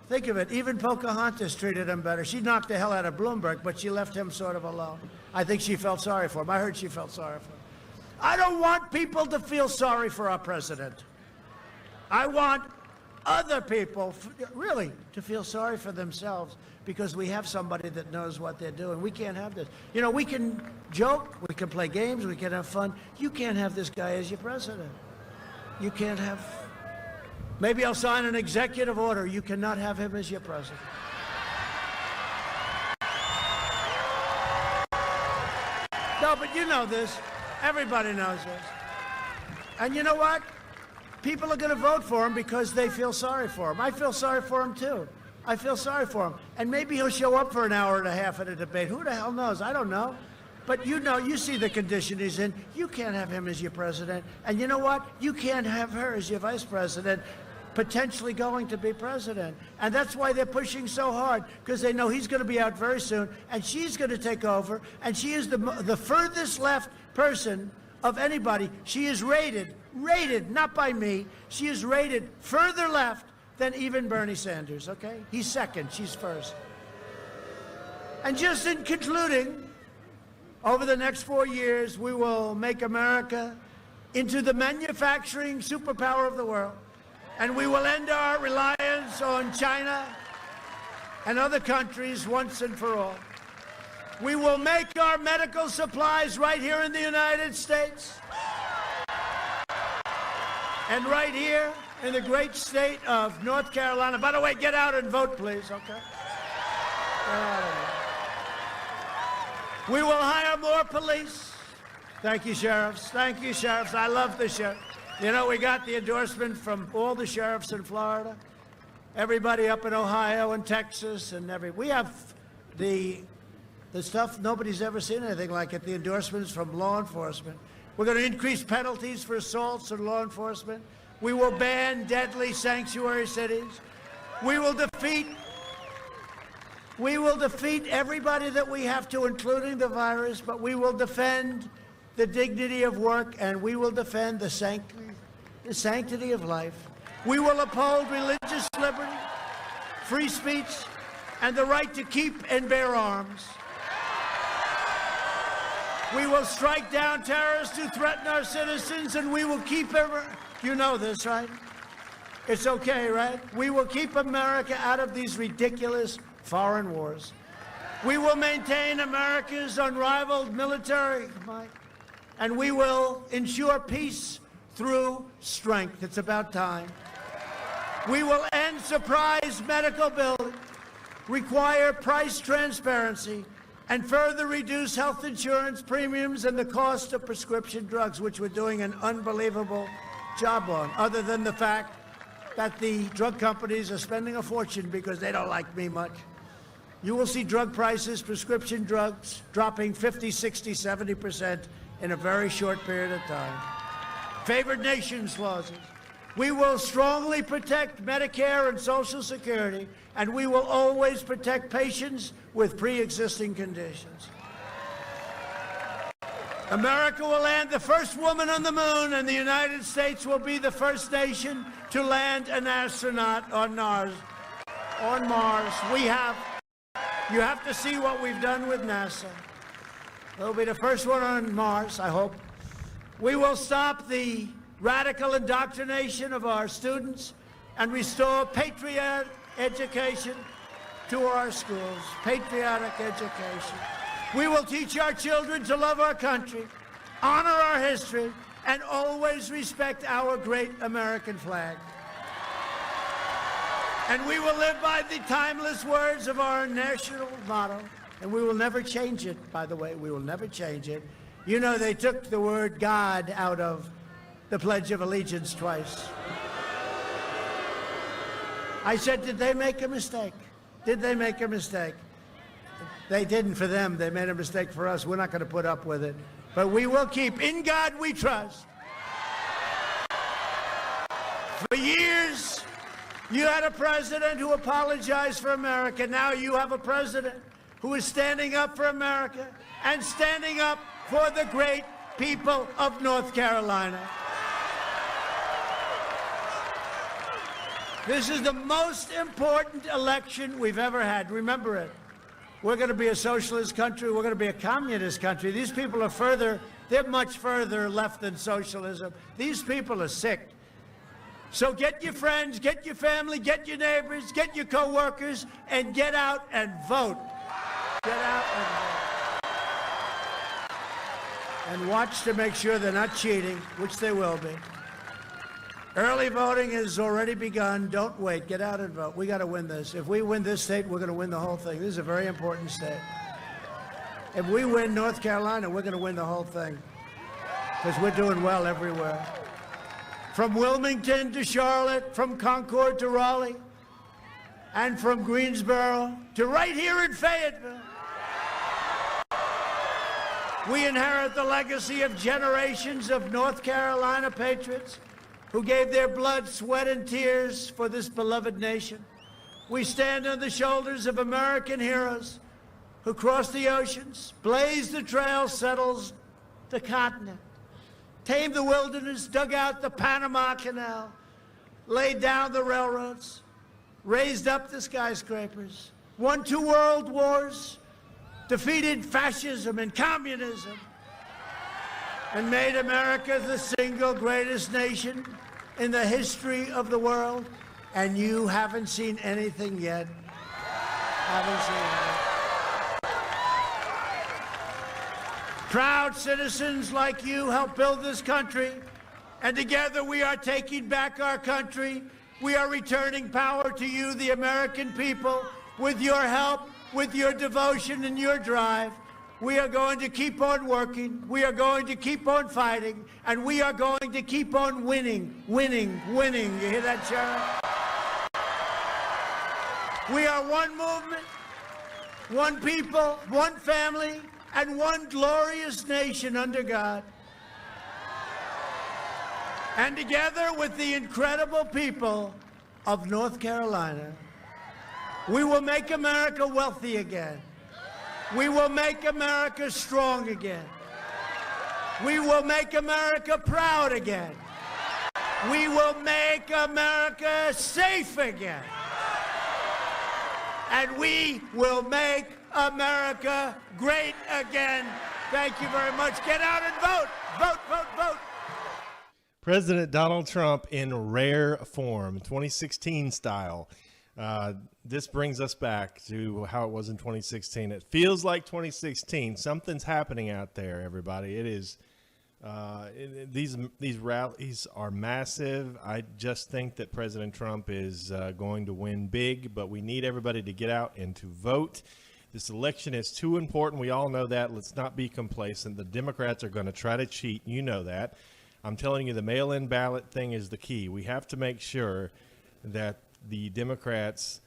Speaker 1: think of it, even Pocahontas treated him better. She knocked the hell out of Bloomberg, but she left him sort of alone. I think she felt sorry for him. I heard she felt sorry for him. I don't want people to feel sorry for our president. I want other people, really, to feel sorry for themselves, because we have somebody that knows what they're doing. We can't have this. You know, we can joke, we can play games, we can have fun. You can't have this guy as your president. You can't have... Maybe I'll sign an executive order. You cannot have him as your president. No, but you know this. Everybody knows this. And you know what? People are going to vote for him because they feel sorry for him. I feel sorry for him, too. I feel sorry for him. And maybe he'll show up for an hour and a half at a debate. Who the hell knows? I don't know. But you know, you see the condition he's in. You can't have him as your president. And you know what? You can't have her as your vice president. potentially going to be president. And that's why they're pushing so hard, because they know he's going to be out very soon, and she's going to take over, and she is the furthest left person of anybody. She is rated, not by me, she is rated further left than even Bernie Sanders, okay? He's second, she's first. And just in concluding, over the next 4 years, we will make America into the manufacturing superpower of the world. And we will end our reliance on China and other countries once and for all. We will make our medical supplies right here in the United States. And right here in the great state of North Carolina. By the way, get out and vote, please, okay? We will hire more police. Thank you, sheriffs. Thank you, sheriffs. I love the sheriff. You know, we got the endorsement from all the sheriffs in Florida, everybody up in Ohio and Texas, and we have the stuff, nobody's ever seen anything like it, the endorsements from law enforcement. We're going to increase penalties for assaults and law enforcement. We will ban deadly sanctuary cities. We will defeat everybody that we have to, including the virus, but we will defend the dignity of work, and we will defend the sanctity of life. We will uphold religious liberty, free speech, and the right to keep and bear arms. We will strike down terrorists who threaten our citizens, and we will keep you know this, right? It's okay, right? We will keep America out of these ridiculous foreign wars. We will maintain America's unrivaled military might, and we will ensure peace through strength. It's about time. We will end surprise medical billing, require price transparency, and further reduce health insurance premiums and the cost of prescription drugs, which we're doing an unbelievable job on, other than the fact that the drug companies are spending a fortune because they don't like me much. You will see drug prices, prescription drugs, dropping 50, 60, 70% in a very short period of time. Favored nations clauses. We will strongly protect Medicare and Social Security, and we will always protect patients with pre-existing conditions. America will land the first woman on the moon, and the United States will be the first nation to land an astronaut on Mars. You have to see what we've done with NASA. We'll be the first one on Mars, I hope. We will stop the radical indoctrination of our students and restore patriotic education to our schools. Patriotic education. We will teach our children to love our country, honor our history, and always respect our great American flag. And we will live by the timeless words of our national motto, and we will never change it, by the way. We will never change it. You know, they took the word God out of the Pledge of Allegiance twice. I said, did they make a mistake? Did they make a mistake? They didn't for them. They made a mistake for us. We're not going to put up with it. But we will keep, in God we trust. For years, you had a president who apologized for America. Now you have a president who is standing up for America and standing up for the great people of North Carolina. This is the most important election we've ever had. Remember it. We're going to be a socialist country. We're going to be a communist country. These people are further, they're much further left than socialism. These people are sick. So get your friends, get your family, get your neighbors, get your co-workers, and get out and vote. Get out and vote. And watch to make sure they're not cheating, which they will be. Early voting has already begun. Don't wait. Get out and vote. We got to win this. If we win this state, we're going to win the whole thing. This is a very important state. If we win North Carolina, we're going to win the whole thing because we're doing well everywhere. From Wilmington to Charlotte, from Concord to Raleigh, and from Greensboro to right here in Fayetteville. We inherit the legacy of generations of North Carolina patriots who gave their blood, sweat, and tears for this beloved nation. We stand on the shoulders of American heroes who crossed the oceans, blazed the trail, settled the continent, tamed the wilderness, dug out the Panama Canal, laid down the railroads, raised up the skyscrapers, won 2 world wars, defeated fascism and communism, and made America the single greatest nation in the history of the world. And you haven't seen anything yet. Haven't seen it. Proud citizens like you helped build this country, and together we are taking back our country. We are returning power to you, the American people, with your help, with your devotion and your drive. We are going to keep on working, we are going to keep on fighting, and we are going to keep on winning, winning, winning. You hear that, Sharon? We are one movement, one people, one family, and one glorious nation under God. And together with the incredible people of North Carolina, we will make America wealthy again. We will make America strong again. We will make America proud again. We will make America safe again. And we will make America great again. Thank you very much. Get out and vote. Vote, vote, vote.
Speaker 2: President Donald Trump in rare form, 2016 style. This brings us back to how it was in 2016. It feels like 2016. Something's happening out there, everybody. It is. These rallies are massive. I just think that President Trump is going to win big, but we need everybody to get out and to vote. This election is too important. We all know that. Let's not be complacent. The Democrats are going to try to cheat. You know that. I'm telling you, the mail-in ballot thing is the key. We have to make sure that the Democrats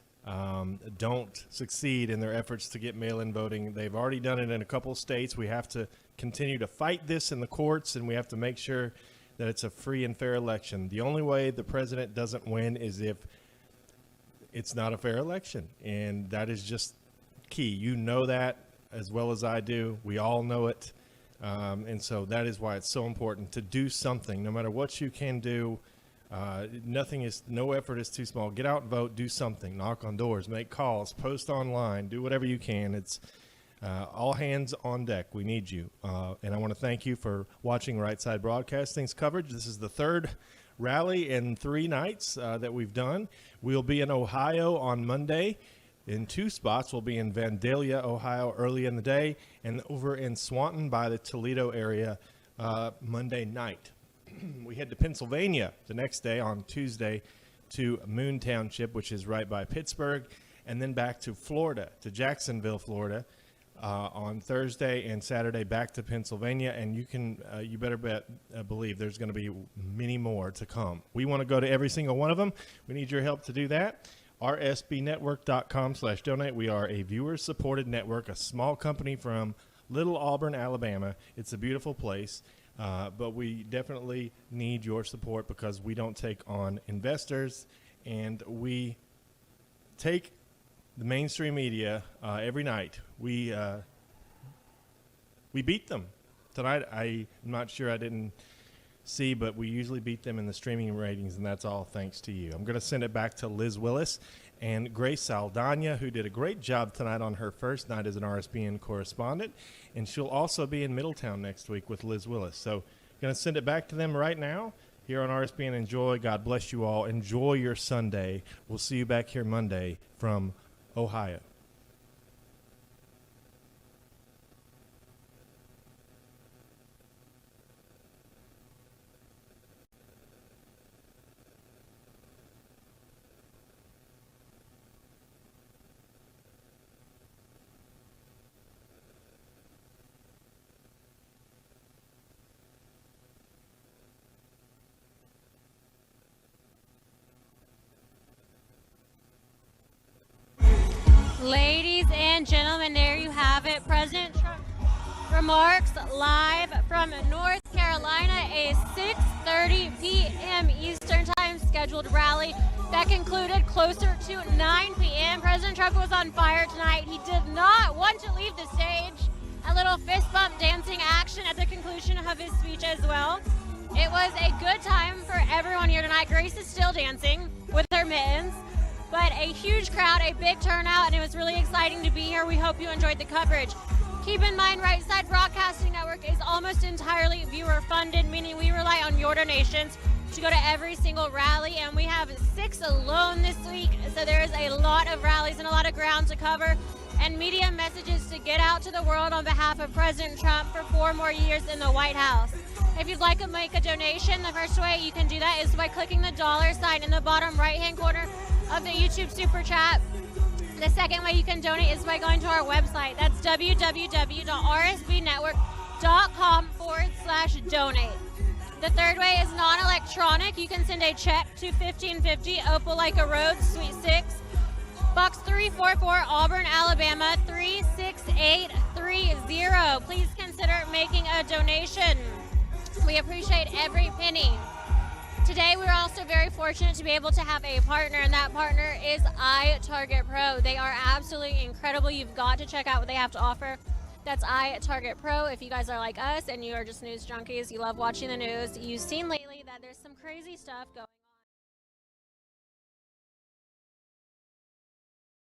Speaker 2: don't succeed in their efforts to get mail-in voting. They've already done it in a couple of states. We have to continue to fight this in the courts, and we have to make sure that it's a free and fair election. The only way the president doesn't win is if it's not a fair election, and that is just key. You know that as well as I do. We all know it. And so that is why it's so important to do something, no matter what you can do. No effort is too small. Get out and vote, do something, knock on doors, make calls, post online, do whatever you can. It's all hands on deck. We need you. And I want to thank you for watching Right Side Broadcasting's coverage. This is the third rally in 3 nights that we've done. We'll be in Ohio on Monday. In 2 spots, we'll be in Vandalia, Ohio, early in the day, and over in Swanton by the Toledo area Monday night. We head to Pennsylvania the next day on Tuesday to Moon Township, which is right by Pittsburgh, and then back to Florida, to Jacksonville, Florida, on Thursday and Saturday back to Pennsylvania. And you better believe there's going to be many more to come. We want to go to every single one of them. We need your help to do that. rsbnetwork.com/donate. We are a viewer-supported network, a small company from Little Auburn, Alabama. It's a beautiful place, but we definitely need your support because we don't take on investors, and we take the mainstream media every night. We beat them. Tonight, I'm not sure, I didn't see, but we usually beat them in the streaming ratings, and that's all thanks to you. I'm going to send it back to Liz Willis and Grace Saldana, who did a great job tonight on her first night as an RSBN correspondent, and she'll also be in Middletown next week with Liz Willis. So going to send it back to them right now here on RSBN. Enjoy. God bless you all. Enjoy your Sunday. We'll see you back here Monday from Ohio.
Speaker 3: Ladies and gentlemen, there you have it. President Trump remarks live from North Carolina. Carolina, a 6:30 p.m. Eastern Time scheduled rally that concluded closer to 9 p.m. President Trump was on fire tonight. He did not want to leave the stage. A little fist bump dancing action at the conclusion of his speech as well. It was a good time for everyone here tonight. Grace is still dancing with her mittens, but a huge crowd, a big turnout, and it was really exciting to be here. We hope you enjoyed the coverage. Keep in mind, Right Side Broadcasting Network is almost entirely viewer funded, meaning we rely on your donations to go to every single rally, and we have 6 alone this week, so there is a lot of rallies and a lot of ground to cover and media messages to get out to the world on behalf of President Trump for 4 more years in the White House. If you'd like to make a donation, the first way you can do that is by clicking the $ in the bottom right-hand corner of the YouTube Super Chat. The second way you can donate is by going to our website. That's www.rsbnetwork.com/donate. The third way is non-electronic. You can send a check to 1550 Opelika Road, Suite 6, Box 344, Auburn, Alabama 36830. Please consider making a donation. We appreciate every penny. Today, we're also very fortunate to be able to have a partner, and that partner is iTarget Pro. They are absolutely incredible. You've got to check out what they have to offer. That's iTarget Pro. If you guys are like us and you are just news junkies, you love watching the news, you've seen lately that there's some crazy stuff going on.